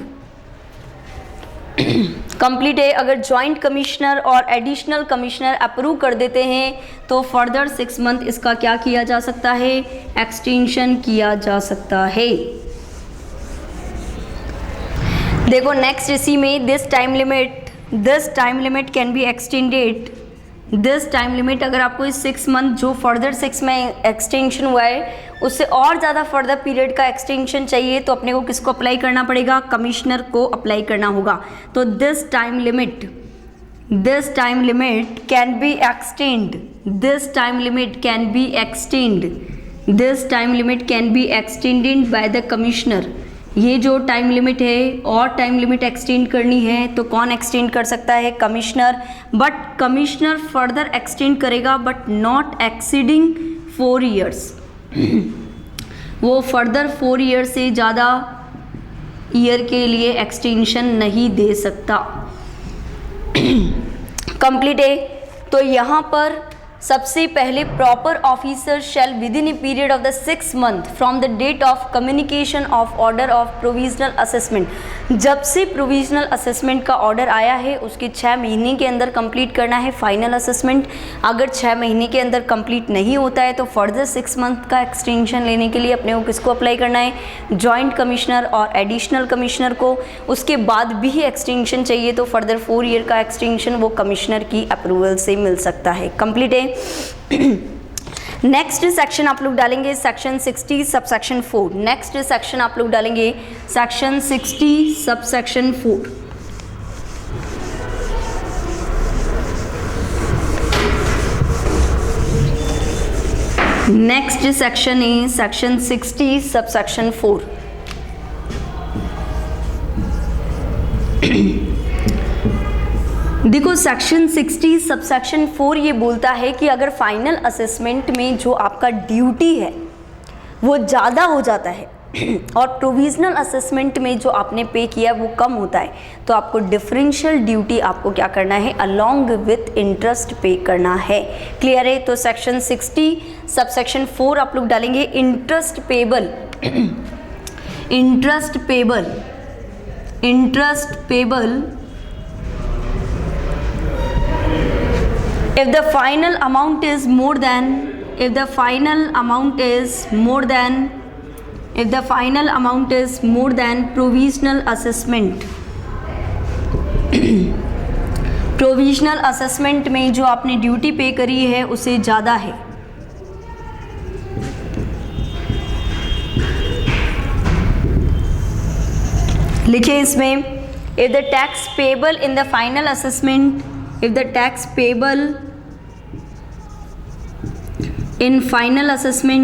complete है। अगर joint commissioner और additional commissioner approve कर देते हैं तो further 6 month इसका क्या किया जा सकता है, एक्सटेंशन किया जा सकता है। देखो नेक्स्ट इसी में this time limit can be extended. This time limit अगर आपको इस 6 month जो फर्दर 6 में एक्सटेंशन हुआ है उससे और ज़्यादा फर्दर पीरियड का एक्सटेंशन चाहिए तो अपने को किसको अप्लाई करना पड़ेगा, कमिश्नर को अप्लाई करना होगा। तो this time limit can be extended by the commissioner. ये जो टाइम लिमिट है और टाइम लिमिट एक्सटेंड करनी है तो कौन एक्सटेंड कर सकता है, commissioner. But commissioner further extend करेगा बट नॉट एक्सीडिंग 4 years। वो फर्दर 4 year से ज़्यादा ईयर के लिए एक्सटेंशन नहीं दे सकता। कंप्लीट है। तो यहाँ पर सबसे पहले proper officer shall within a period of the 6 month from the date of communication of order of provisional assessment, जब से प्रोविजनल असेसमेंट का ऑर्डर आया है उसके 6 महीने के अंदर कंप्लीट करना है फाइनल असेसमेंट। अगर 6 महीने के अंदर कंप्लीट नहीं होता है तो फर्दर 6 month का एक्सटेंशन लेने के लिए अपने को किसको अप्लाई करना है, जॉइंट कमिश्नर और एडिशनल कमिश्नर को। उसके बाद भी एक्सटेंशन चाहिए तो फर्दर 4 year का एक्सटेंशन वो कमिश्नर की अप्रूवल से मिल सकता है। कंप्लीट है। नेक्स्ट सेक्शन आप लोग डालेंगे सेक्शन 60 सबसेक्शन 4। नेक्स्ट सेक्शन आप लोग डालेंगे सेक्शन 60 सबसेक्शन 4। नेक्स्ट सेक्शन है सेक्शन 60 सबसेक्शन 4। देखो सेक्शन 60 सबसेक्शन 4 ये बोलता है कि अगर फाइनल असेसमेंट में जो आपका ड्यूटी है वो ज़्यादा हो जाता है और प्रोविजनल असेसमेंट में जो आपने पे किया वो कम होता है तो आपको डिफरेंशियल ड्यूटी आपको क्या करना है, अलॉन्ग विथ इंटरेस्ट पे करना है। क्लियर है। तो सेक्शन 60 सबसेक्शन 4 आप लोग डालेंगे interest payable if the final amount is more than provisional assessment provisional assessment में जो आपने ड्यूटी पे करी है उससे ज़्यादा है। लिखिए इसमें if the tax payable in the final assessment if the tax payable in final assessment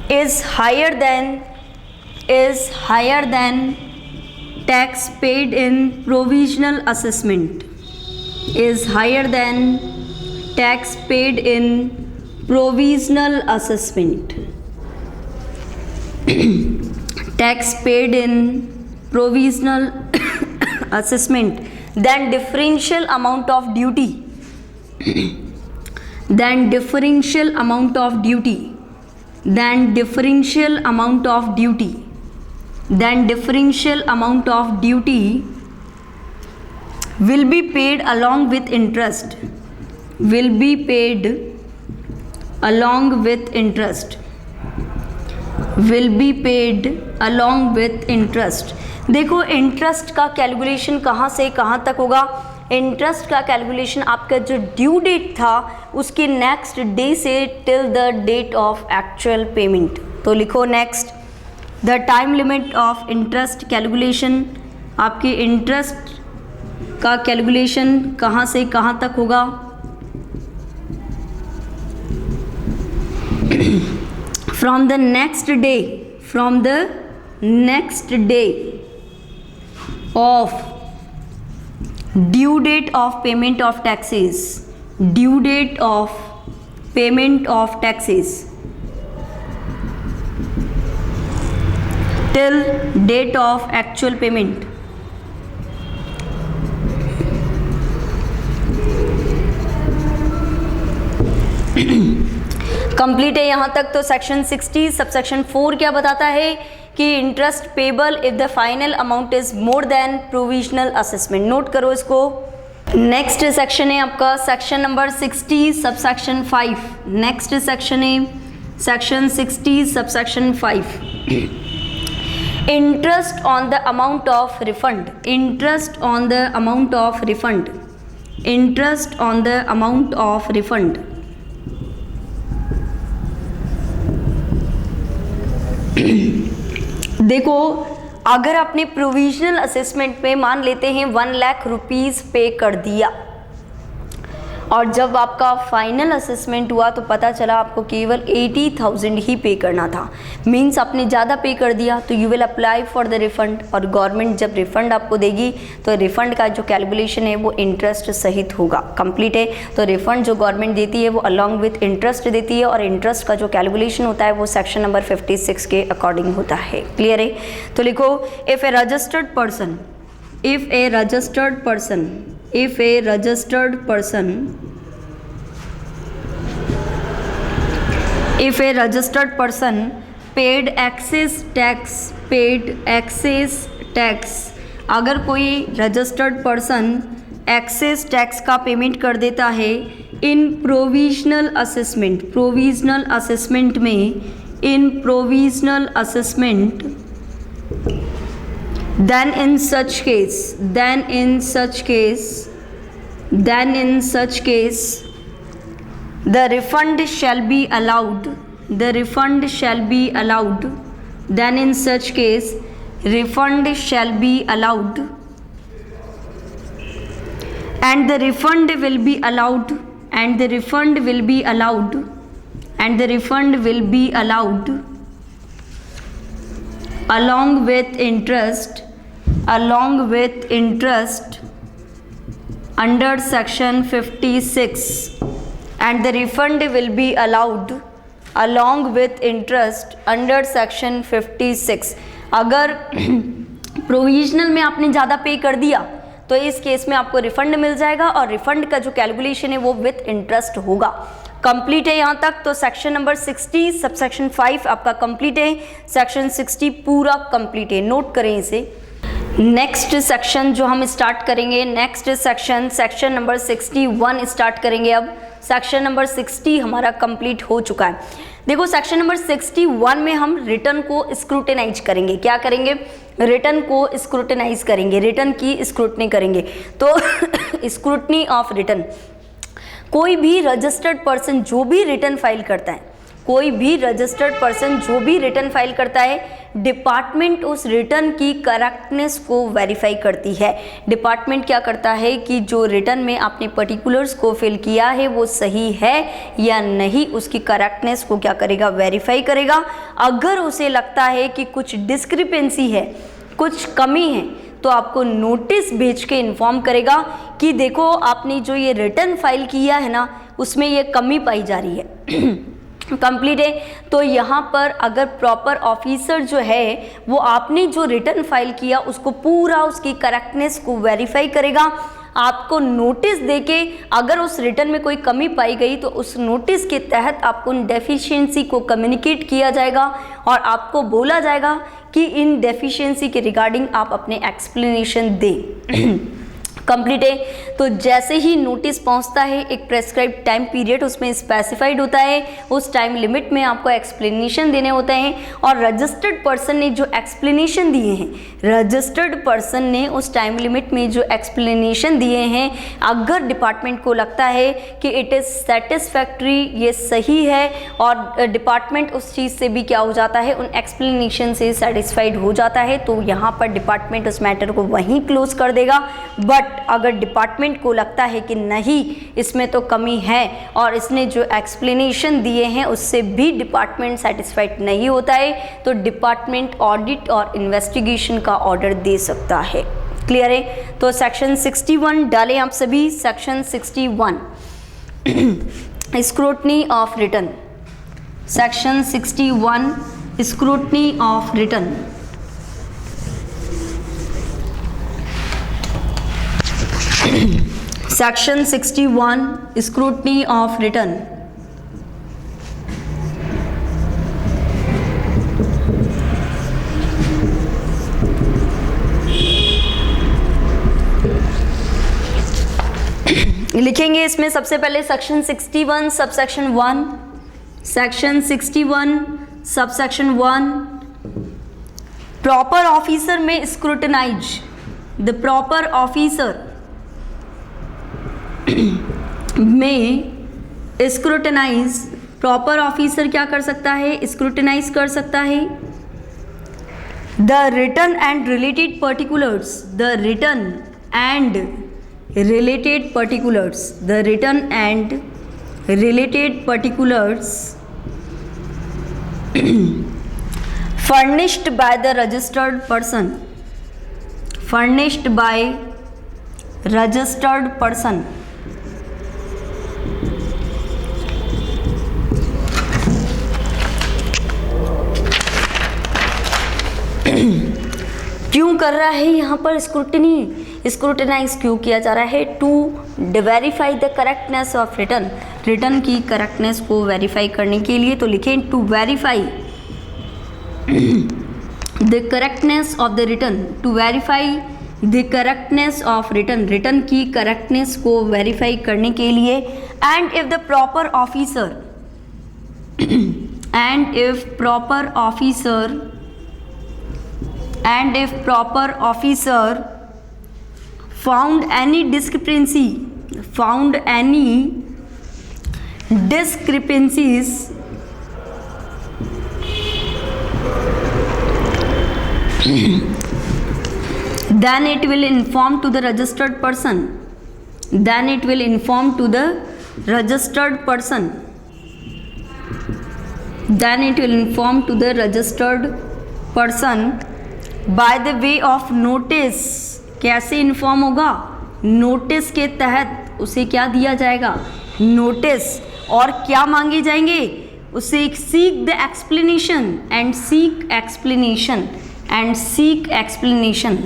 is higher than tax paid in provisional assessment tax paid in provisional assessment then differential amount of duty will be paid along with interest देखो interest का calculation कहाँ से कहाँ तक होगा। Interest का calculation आपका जो ड्यू डेट था उसके नेक्स्ट डे से till the date of actual payment. तो लिखो next the time limit of interest calculation, आपके इंटरेस्ट का कैलकुलेशन कहाँ से कहाँ तक होगा। from the next day of due date of payment of taxes, due date of payment of taxes till date of actual payment. Complete है यहाँ तक। तो सेक्शन 60 सबसेक्शन 4 क्या बताता है कि interest payable if the final amount is more than provisional assessment. Note करो इसको। नेक्स्ट सेक्शन है आपका section number 60 subsection 5। Next section है section 60 subsection 5। Interest on the amount of refund, interest on the amount of refund, interest on the amount of refund. देखो, अगर आपने provisional assessment में मान लेते हैं 1 लाख रुपीज़ पे कर दिया और जब आपका फाइनल असेसमेंट हुआ तो पता चला आपको केवल 80,000 ही पे करना था, मीन्स आपने ज़्यादा पे कर दिया, तो you will apply for the refund. और गवर्नमेंट जब रिफ़ंड आपको देगी तो रिफ़ंड का जो कैलकुलेशन है वो इंटरेस्ट सहित होगा। कंप्लीट है। तो रिफ़ंड जो गवर्नमेंट देती है वो अलॉन्ग विथ इंटरेस्ट देती है और इंटरेस्ट का जो कैलकुलेशन होता है वो सेक्शन नंबर 56 के अकॉर्डिंग होता है। क्लियर है। तो लिखो, if a registered person, if a registered person paid excess tax, अगर कोई रजिस्टर्ड पर्सन एक्सेस टैक्स का पेमेंट कर देता है इन प्रोविजनल असेसमेंट में, in provisional assessment, then in such case the refund shall be allowed, then in such case refund shall be allowed and the refund will be allowed along with interest under section 56 and the refund will be allowed along with interest under section 56। अगर provisional में आपने ज़्यादा पे कर दिया तो इस case में आपको रिफंड मिल जाएगा और रिफंड का जो कैलकुलेशन है वो विथ इंटरेस्ट होगा। कंप्लीट है यहाँ तक। तो सेक्शन नंबर 60 सबसेक्शन 5 आपका कंप्लीट है। सेक्शन 60 पूरा कंप्लीट है, नोट करें इसे। नेक्स्ट सेक्शन जो हम स्टार्ट करेंगे, नेक्स्ट सेक्शन नंबर 61 स्टार्ट करेंगे। अब सेक्शन नंबर 60 हमारा कंप्लीट हो चुका है। देखो, सेक्शन नंबर 61 में हम रिटर्न को स्क्रूटिनाइज करेंगे। क्या करेंगे? रिटर्न को स्क्रूटिनाइज करेंगे, रिटर्न की स्क्रूटनी करेंगे। तो स्क्रूटनी ऑफ रिटर्न, कोई भी रजिस्टर्ड पर्सन जो भी रिटर्न फाइल करता है, डिपार्टमेंट उस रिटर्न की करेक्टनेस को वेरीफाई करती है। डिपार्टमेंट क्या करता है कि जो रिटर्न में आपने पर्टिकुलर्स को फिल किया है वो सही है या नहीं, उसकी करेक्टनेस को क्या करेगा? वेरीफाई करेगा। अगर उसे लगता है कि कुछ डिस्क्रिपेंसी है, कुछ कमी है, तो आपको नोटिस भेज के इन्फॉर्म करेगा कि देखो आपने जो ये रिटर्न फाइल किया है ना, उसमें ये कमी पाई जा रही है। कंप्लीट है। तो यहाँ पर अगर प्रॉपर ऑफिसर जो है वो आपने जो रिटर्न फाइल किया उसको पूरा उसकी करेक्टनेस को वेरीफाई करेगा, आपको नोटिस देके अगर उस रिटर्न में कोई कमी पाई गई तो उस नोटिस के तहत आपको उन डेफिशिएंसी को कम्युनिकेट किया जाएगा और आपको बोला जाएगा कि इन डेफिशिएंसी के रिगार्डिंग आप अपने एक्सप्लेनेशन दें। कंप्लीट है। तो जैसे ही नोटिस पहुंचता है एक प्रेस्क्राइब टाइम पीरियड उसमें स्पेसिफाइड होता है, उस टाइम लिमिट में आपको एक्सप्लेनेशन देने होते हैं और रजिस्टर्ड पर्सन ने जो एक्सप्लेनेशन दिए हैं, रजिस्टर्ड पर्सन ने उस टाइम लिमिट में जो एक्सप्लेनेशन दिए हैं, अगर डिपार्टमेंट को लगता है कि इट इज़ सेटिस्फैक्ट्री, ये सही है और डिपार्टमेंट उस चीज़ से भी क्या हो जाता है, उन एक्सप्लेनेशन से सेटिस्फाइड हो जाता है, तो यहाँ पर डिपार्टमेंट उस मैटर को वहीं क्लोज कर देगा। बट बट अगर डिपार्टमेंट को लगता है कि नहीं इसमें तो कमी है और इसने जो एक्सप्लेनेशन दिए हैं उससे भी डिपार्टमेंट सेटिस्फाइड नहीं होता है, तो डिपार्टमेंट ऑडिट और इन्वेस्टिगेशन का ऑर्डर दे सकता है। क्लियर है? तो सेक्शन 61 डालें आप सभी। Section 61 scrutiny of return. Section 61 scrutiny of return. Section 61 scrutiny of return. लिखेंगे इसमें सबसे पहले section 61 subsection 1। Section 61 subsection 1, proper officer may scrutinize. The proper officer may scrutinize. Proper officer क्या कर सकता है? स्क्रूटनाइज कर सकता है the return and related particulars. The return and related particulars, the written and related particulars furnished by the registered person, furnished by registered person। क्यों कर रहा है यहाँ पर स्क्रूटनी? स्क्रूटनाइज क्यों किया जा रहा है? To verify the correctness of return. Return की करेक्टनेस को वेरीफाई करने के लिए, तो लिखें to verify the correctness of the return. To verify the correctness of return. Return की करेक्टनेस को वेरीफाई करने के लिए। And if the proper officer and if proper officer and if proper officer found any discrepancies then it will inform to the registered person, then it will inform to the registered person, then it will inform to the registered person by the way of notice. कैसे inform होगा? Notice के तहत उसे क्या दिया जाएगा? Notice. और क्या मांगे जाएंगे? उसे seek the explanation and seek explanation and seek explanation.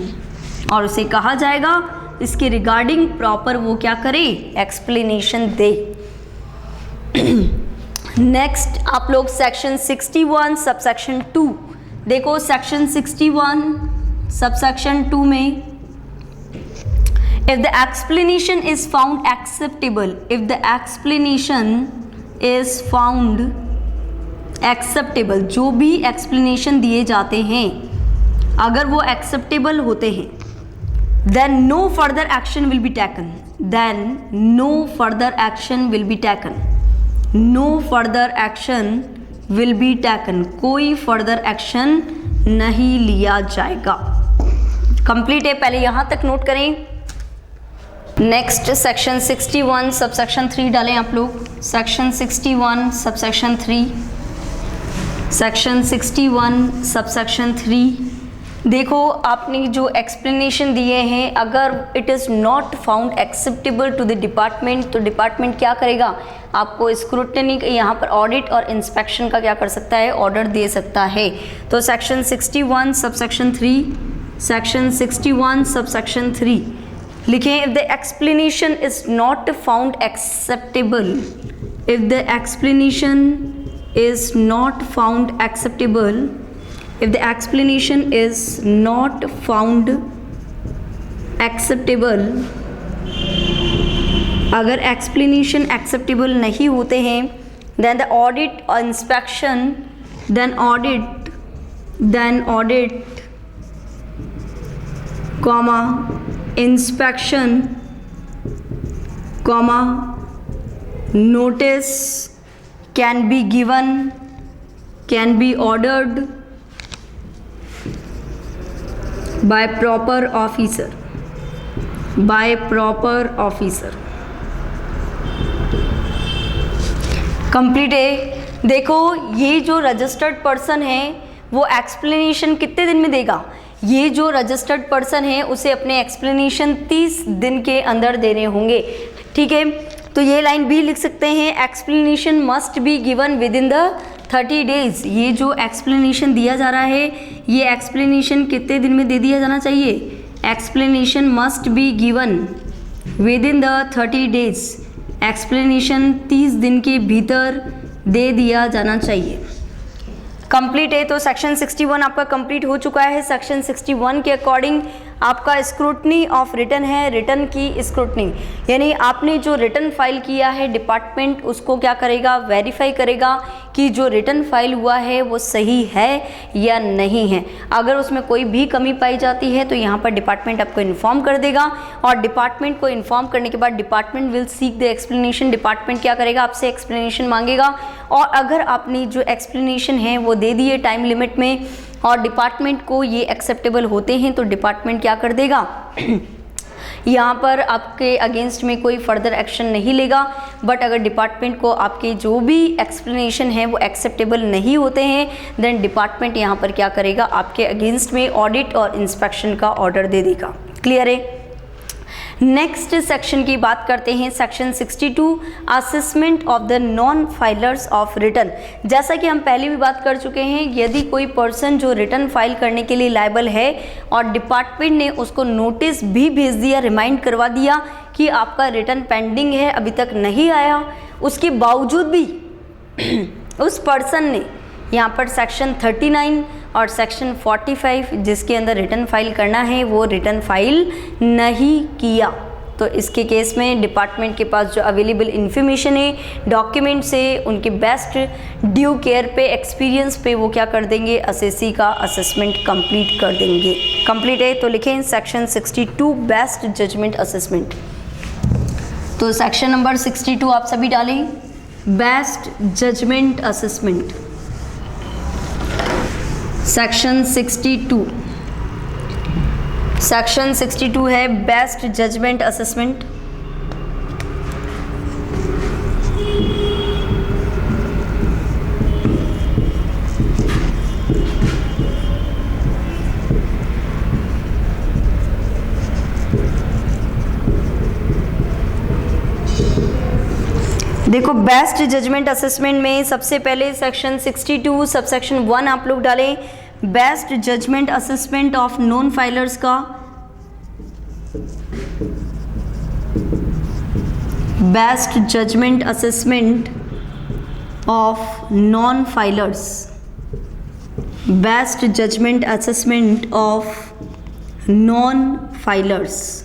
और उसे कहा जाएगा इसके रिगार्डिंग प्रॉपर वो क्या करे? एक्सप्लेनेशन दे। नेक्स्ट आप लोग सेक्शन 61 सबसेक्शन 2 देखो। सेक्शन 61 सबसेक्शन 2 में if the explanation is found acceptable, if the explanation is found acceptable, जो भी एक्सप्लेनेशन दिए जाते हैं अगर वो एक्सेप्टेबल होते हैं, then no further action will be taken, then no further action will be taken, no further action will be taken, कोई फर्दर एक्शन नहीं लिया जाएगा। कंप्लीट है, पहले यहां तक नोट करें। नेक्स्ट सेक्शन 61 सबसेक्शन 3 डालें आप लोग। Section 61 subsection 3। सेक्शन 61 सबसेक्शन 3 देखो, आपने जो एक्सप्लेनेशन दिए हैं अगर it is not found acceptable to the department, तो डिपार्टमेंट क्या करेगा? आपको स्क्रूटनी यहाँ पर ऑडिट और इंस्पेक्शन का क्या कर सकता है? ऑर्डर दे सकता है। तो सेक्शन 61 सबसेक्शन 3, सेक्शन 61 सबसेक्शन 3 लिखें। If the explanation is not found acceptable, if the explanation is not found acceptable, if the explanation is not found acceptable, अगर एक्सप्लेनेशन एक्सेप्टेबल नहीं होते हैं, then the audit or inspection, then audit comma inspection comma notice can be given, can be ordered by proper officer, by proper officer. Complete है। देखो ये जो registered person है वो एक्सप्लेनेशन कितने दिन में देगा? ये जो रजिस्टर्ड पर्सन है उसे अपने एक्सप्लेनेशन 30 दिन के अंदर देने होंगे। ठीक है, तो ये लाइन भी लिख सकते हैं, explanation must be given with in the 30 days. ये जो एक्सप्लेनेशन दिया जा रहा है ये एक्सप्लेनेशन कितने दिन में दे दिया जाना चाहिए? Explanation must be given with in the 30 days. Explanation 30 दिन के भीतर दे दिया जाना चाहिए। कंप्लीट है। तो सेक्शन 61 आपका कंप्लीट हो चुका है। सेक्शन 61 के अकॉर्डिंग आपका स्क्रूटनी ऑफ रिटन है, रिटन की स्क्रूटनी, यानी आपने जो रिटन फाइल किया है डिपार्टमेंट उसको क्या करेगा? वेरीफाई करेगा कि जो रिटन फाइल हुआ है वो सही है या नहीं है। अगर उसमें कोई भी कमी पाई जाती है तो यहाँ पर डिपार्टमेंट आपको इन्फॉर्म कर देगा, और डिपार्टमेंट को इन्फॉर्म करने के बाद department will seek the explanation. Department क्या करेगा? आपसे एक्सप्लेनेशन मांगेगा, और अगर आपने जो एक्सप्लेनेशन है वो दे दिए टाइम लिमिट में और डिपार्टमेंट को ये एक्सेप्टेबल होते हैं तो डिपार्टमेंट क्या कर देगा? यहाँ पर आपके अगेंस्ट में कोई फर्दर एक्शन नहीं लेगा। बट अगर डिपार्टमेंट को आपके जो भी एक्सप्लेनेशन है वो एक्सेप्टेबल नहीं होते हैं देन डिपार्टमेंट यहाँ पर क्या करेगा? आपके अगेंस्ट में ऑडिट और इंस्पेक्शन का ऑर्डर दे देगा। क्लियर है? नेक्स्ट सेक्शन की बात करते हैं, section 62 assessment of the non filers of return. जैसा कि हम पहले भी बात कर चुके हैं, यदि कोई पर्सन जो रिटर्न फाइल करने के लिए लायबल है और डिपार्टमेंट ने उसको नोटिस भी भेज दिया, रिमाइंड करवा दिया कि आपका रिटर्न पेंडिंग है, अभी तक नहीं आया, उसके बावजूद भी उस पर्सन ने यहाँ पर सेक्शन 39 और सेक्शन 45 जिसके अंदर रिटर्न फाइल करना है वो रिटर्न फाइल नहीं किया, तो इसके केस में डिपार्टमेंट के पास जो अवेलेबल इंफॉर्मेशन है, डॉक्यूमेंट से, उनके बेस्ट ड्यू केयर पे, एक्सपीरियंस पे वो क्या कर देंगे? असेसी का असेसमेंट कंप्लीट कर देंगे। कंप्लीट है तो लिखें सेक्शन 62 बेस्ट जजमेंट असेसमेंट। तो सेक्शन नंबर 62 आप सभी डालें, best judgement assessment. Section 62, section 62 है बेस्ट जजमेंट असेसमेंट। देखो बेस्ट जजमेंट असेसमेंट में सबसे पहले सेक्शन 62 सबसेक्शन 1 आप लोग डालें, best judgement assessment of non filers का। Best judgement assessment of non filers, best judgement assessment of non filers.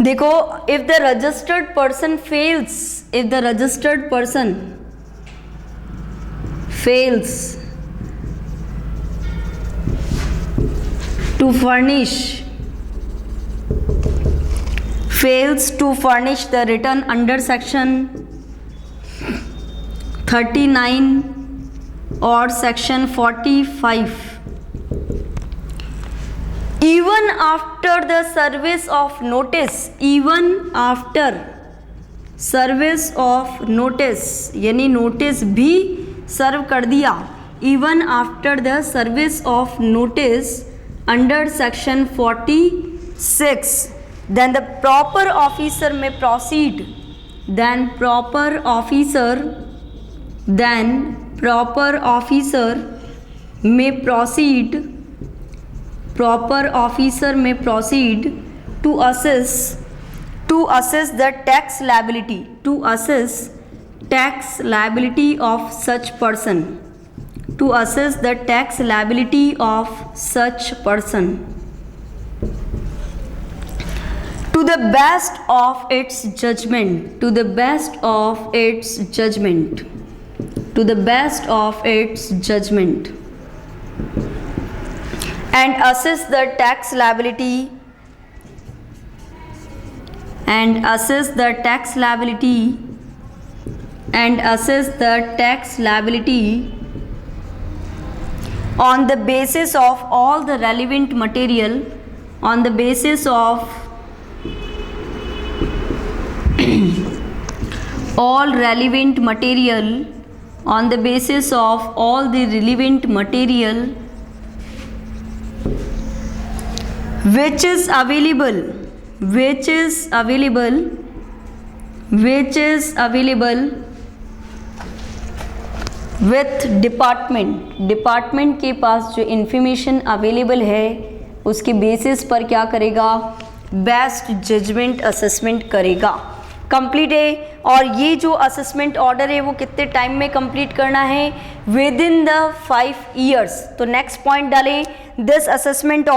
देखो if the registered person fails, if the registered person fails to furnish the return under section 39 or section 45 even after the service of notice, even after service of notice, यानी notice भी serve कर दिया, even after the service of notice under section 46 then the proper officer may proceed, then proper officer may proceed, proper officer may proceed to assess the tax liability, to assess tax liability of such person, to assess the tax liability of such person to the best of its judgment, to the best of its judgment, to the best of its judgment, and assess the tax liability, and assess the tax liability, and assess the tax liability on the basis of all the relevant material, on the basis of all relevant material, on the basis of all the relevant material which is available with department के पास जो information available है उसके basis पर क्या करेगा, best judgement assessment करेगा। Complete है। और ये जो असेसमेंट ऑर्डर है वो कितने टाइम में कंप्लीट करना है, विद इन द 5 years। तो नेक्स्ट पॉइंट डालें, this assessment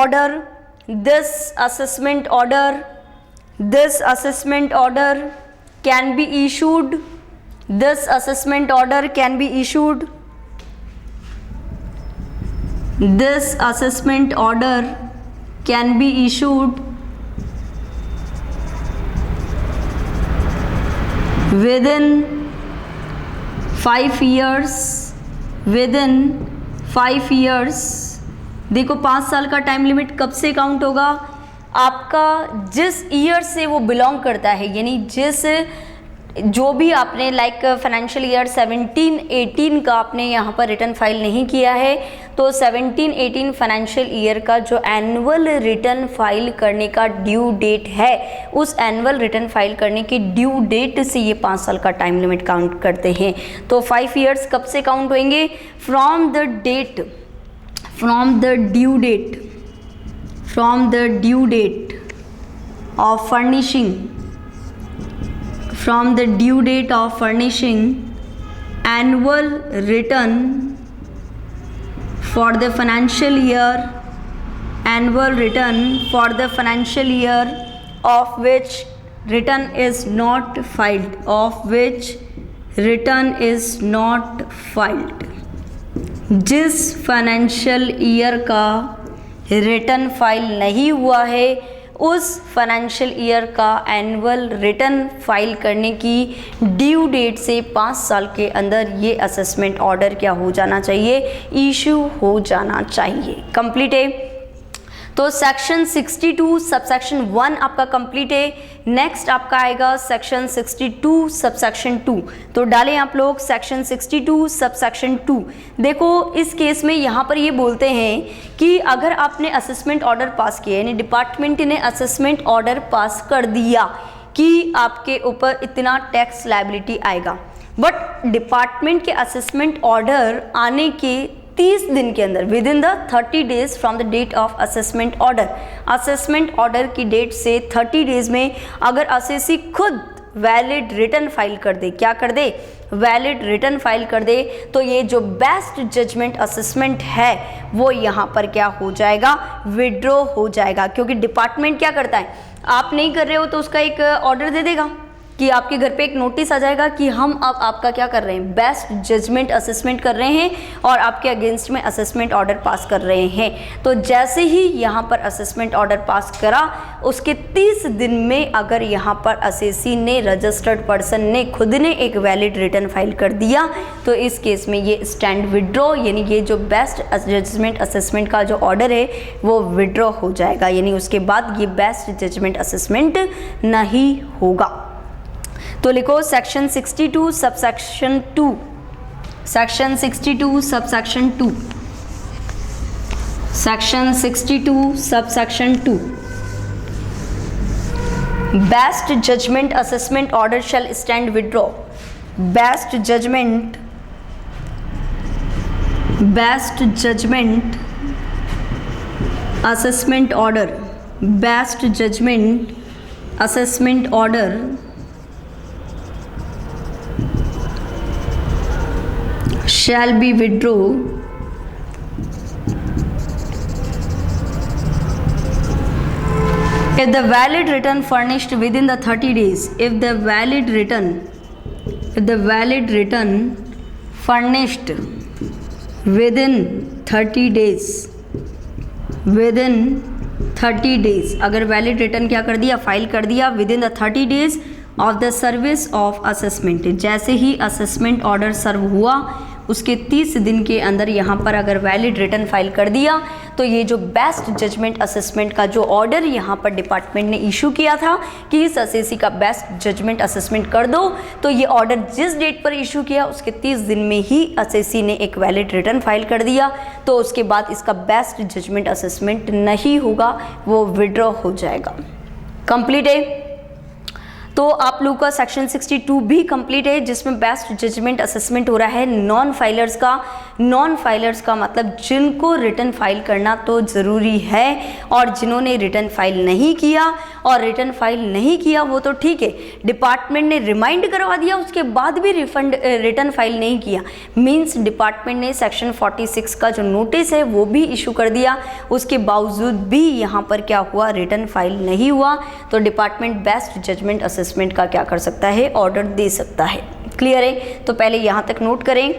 order can be issued, this assessment order can be issued, this assessment order can be issued within 5 years, within 5 years। देखो 5 साल का टाइम लिमिट कब से count होगा, आपका जिस ईयर से वो बिलोंग करता है, यानी जिस जो भी आपने लाइक फाइनेंशियल ईयर 17-18 का आपने यहाँ पर रिटर्न फाइल नहीं किया है, तो 17-18 फाइनेंशियल ईयर का जो एनुअल रिटर्न फाइल करने का ड्यू डेट है, उस एनुअल रिटर्न फाइल करने की ड्यू डेट से ये 5 साल का टाइम लिमिट काउंट करते हैं। तो 5 years कब से काउंट होंगे, from the due date of furnishing, from the due date of furnishing annual return for the financial year of which return is not filed, जिस फाइनेंशियल ईयर का return file नहीं हुआ है उस फाइनेंशियल ईयर का annual return file करने की due date से 5 साल के अंदर ये असेसमेंट ऑर्डर क्या हो जाना चाहिए, इशू हो जाना चाहिए। कंप्लीट है। तो सेक्शन 62 सबसेक्शन 1 आपका कंप्लीट है। नेक्स्ट आपका आएगा सेक्शन 62 सबसेक्शन 2। तो डालें आप लोग सेक्शन 62 सबसेक्शन 2। देखो इस केस में यहाँ पर ये बोलते हैं कि अगर आपने असेसमेंट ऑर्डर पास किया, यानी डिपार्टमेंट ने असेसमेंट ऑर्डर पास कर दिया कि आपके ऊपर इतना टैक्स लायबिलिटी आएगा, बट डिपार्टमेंट के असेसमेंट ऑर्डर आने के 30 दिन के अंदर, within the 30 days from the date of assessment order की डेट से 30 days में अगर असेसी खुद वैलिड रिटर्न फाइल कर दे, क्या कर दे, वैलिड रिटर्न फाइल कर दे, तो ये जो बेस्ट जजमेंट असेसमेंट है वो यहाँ पर क्या हो जाएगा, विड्रॉ हो जाएगा। क्योंकि डिपार्टमेंट क्या करता है, आप नहीं कर रहे हो तो उसका एक ऑर्डर दे देगा कि आपके घर पे एक नोटिस आ जाएगा कि हम अब आपका क्या कर रहे हैं, बेस्ट जजमेंट असेसमेंट कर रहे हैं और आपके अगेंस्ट में असेसमेंट ऑर्डर पास कर रहे हैं। तो जैसे ही यहाँ पर असेसमेंट ऑर्डर पास करा, उसके 30 दिन में अगर यहाँ पर असेसी ने, रजिस्टर्ड पर्सन ने खुद ने एक वैलिड रिटर्न फाइल कर दिया, तो इस केस में ये स्टैंड विड्रॉ, यानी ये जो बेस्ट जजमेंट असेसमेंट का जो ऑर्डर है वो विड्रॉ हो जाएगा, यानी उसके बाद ये बेस्ट जजमेंट असेसमेंट नहीं होगा। तो लिखो section 62 subsection 2, section 62 subsection 2, section 62 subsection 2। Best judgement assessment order shall stand withdraw. Best judgement assessment order, best judgement assessment order shall be withdraw if the valid return furnished within the 30 days, if the valid return furnished within 30 days, अगर valid return क्या कर दिया, file कर दिया with in the 30 days of the service of assessment, जैसे ही assessment order सर्व हुआ उसके 30 दिन के अंदर यहाँ पर अगर वैलिड रिटर्न फाइल कर दिया तो ये जो बेस्ट जजमेंट असेसमेंट का जो ऑर्डर यहाँ पर डिपार्टमेंट ने इशू किया था कि इस असेसी का बेस्ट जजमेंट असेसमेंट कर दो, तो ये ऑर्डर जिस डेट पर इशू किया उसके 30 दिन में ही असेसी ने एक वैलिड रिटर्न फाइल कर दिया, तो उसके बाद इसका बेस्ट जजमेंट असेसमेंट नहीं होगा, वो विड्रॉ हो जाएगा। कंप्लीट है। तो आप लोगों का सेक्शन 62 भी कंप्लीट है, जिसमें बेस्ट जजमेंट असेसमेंट हो रहा है नॉन फाइलर्स का। नॉन फाइलर्स का मतलब जिनको रिटर्न फाइल करना तो ज़रूरी है, और जिन्होंने रिटर्न फाइल नहीं किया, और रिटर्न फाइल नहीं किया वो तो ठीक है, डिपार्टमेंट ने रिमाइंड करवा दिया उसके बाद भी रिटर्न फाइल नहीं किया, मीन्स डिपार्टमेंट ने सेक्शन 46 का जो नोटिस है वो भी इशू कर दिया, उसके बावजूद भी यहाँ पर क्या हुआ, रिटर्न फाइल नहीं हुआ, तो डिपार्टमेंट बेस्ट जजमेंट असेसमेंट का क्या कर सकता है, ऑर्डर दे सकता है। क्लियर है। तो पहले यहाँ तक नोट करें।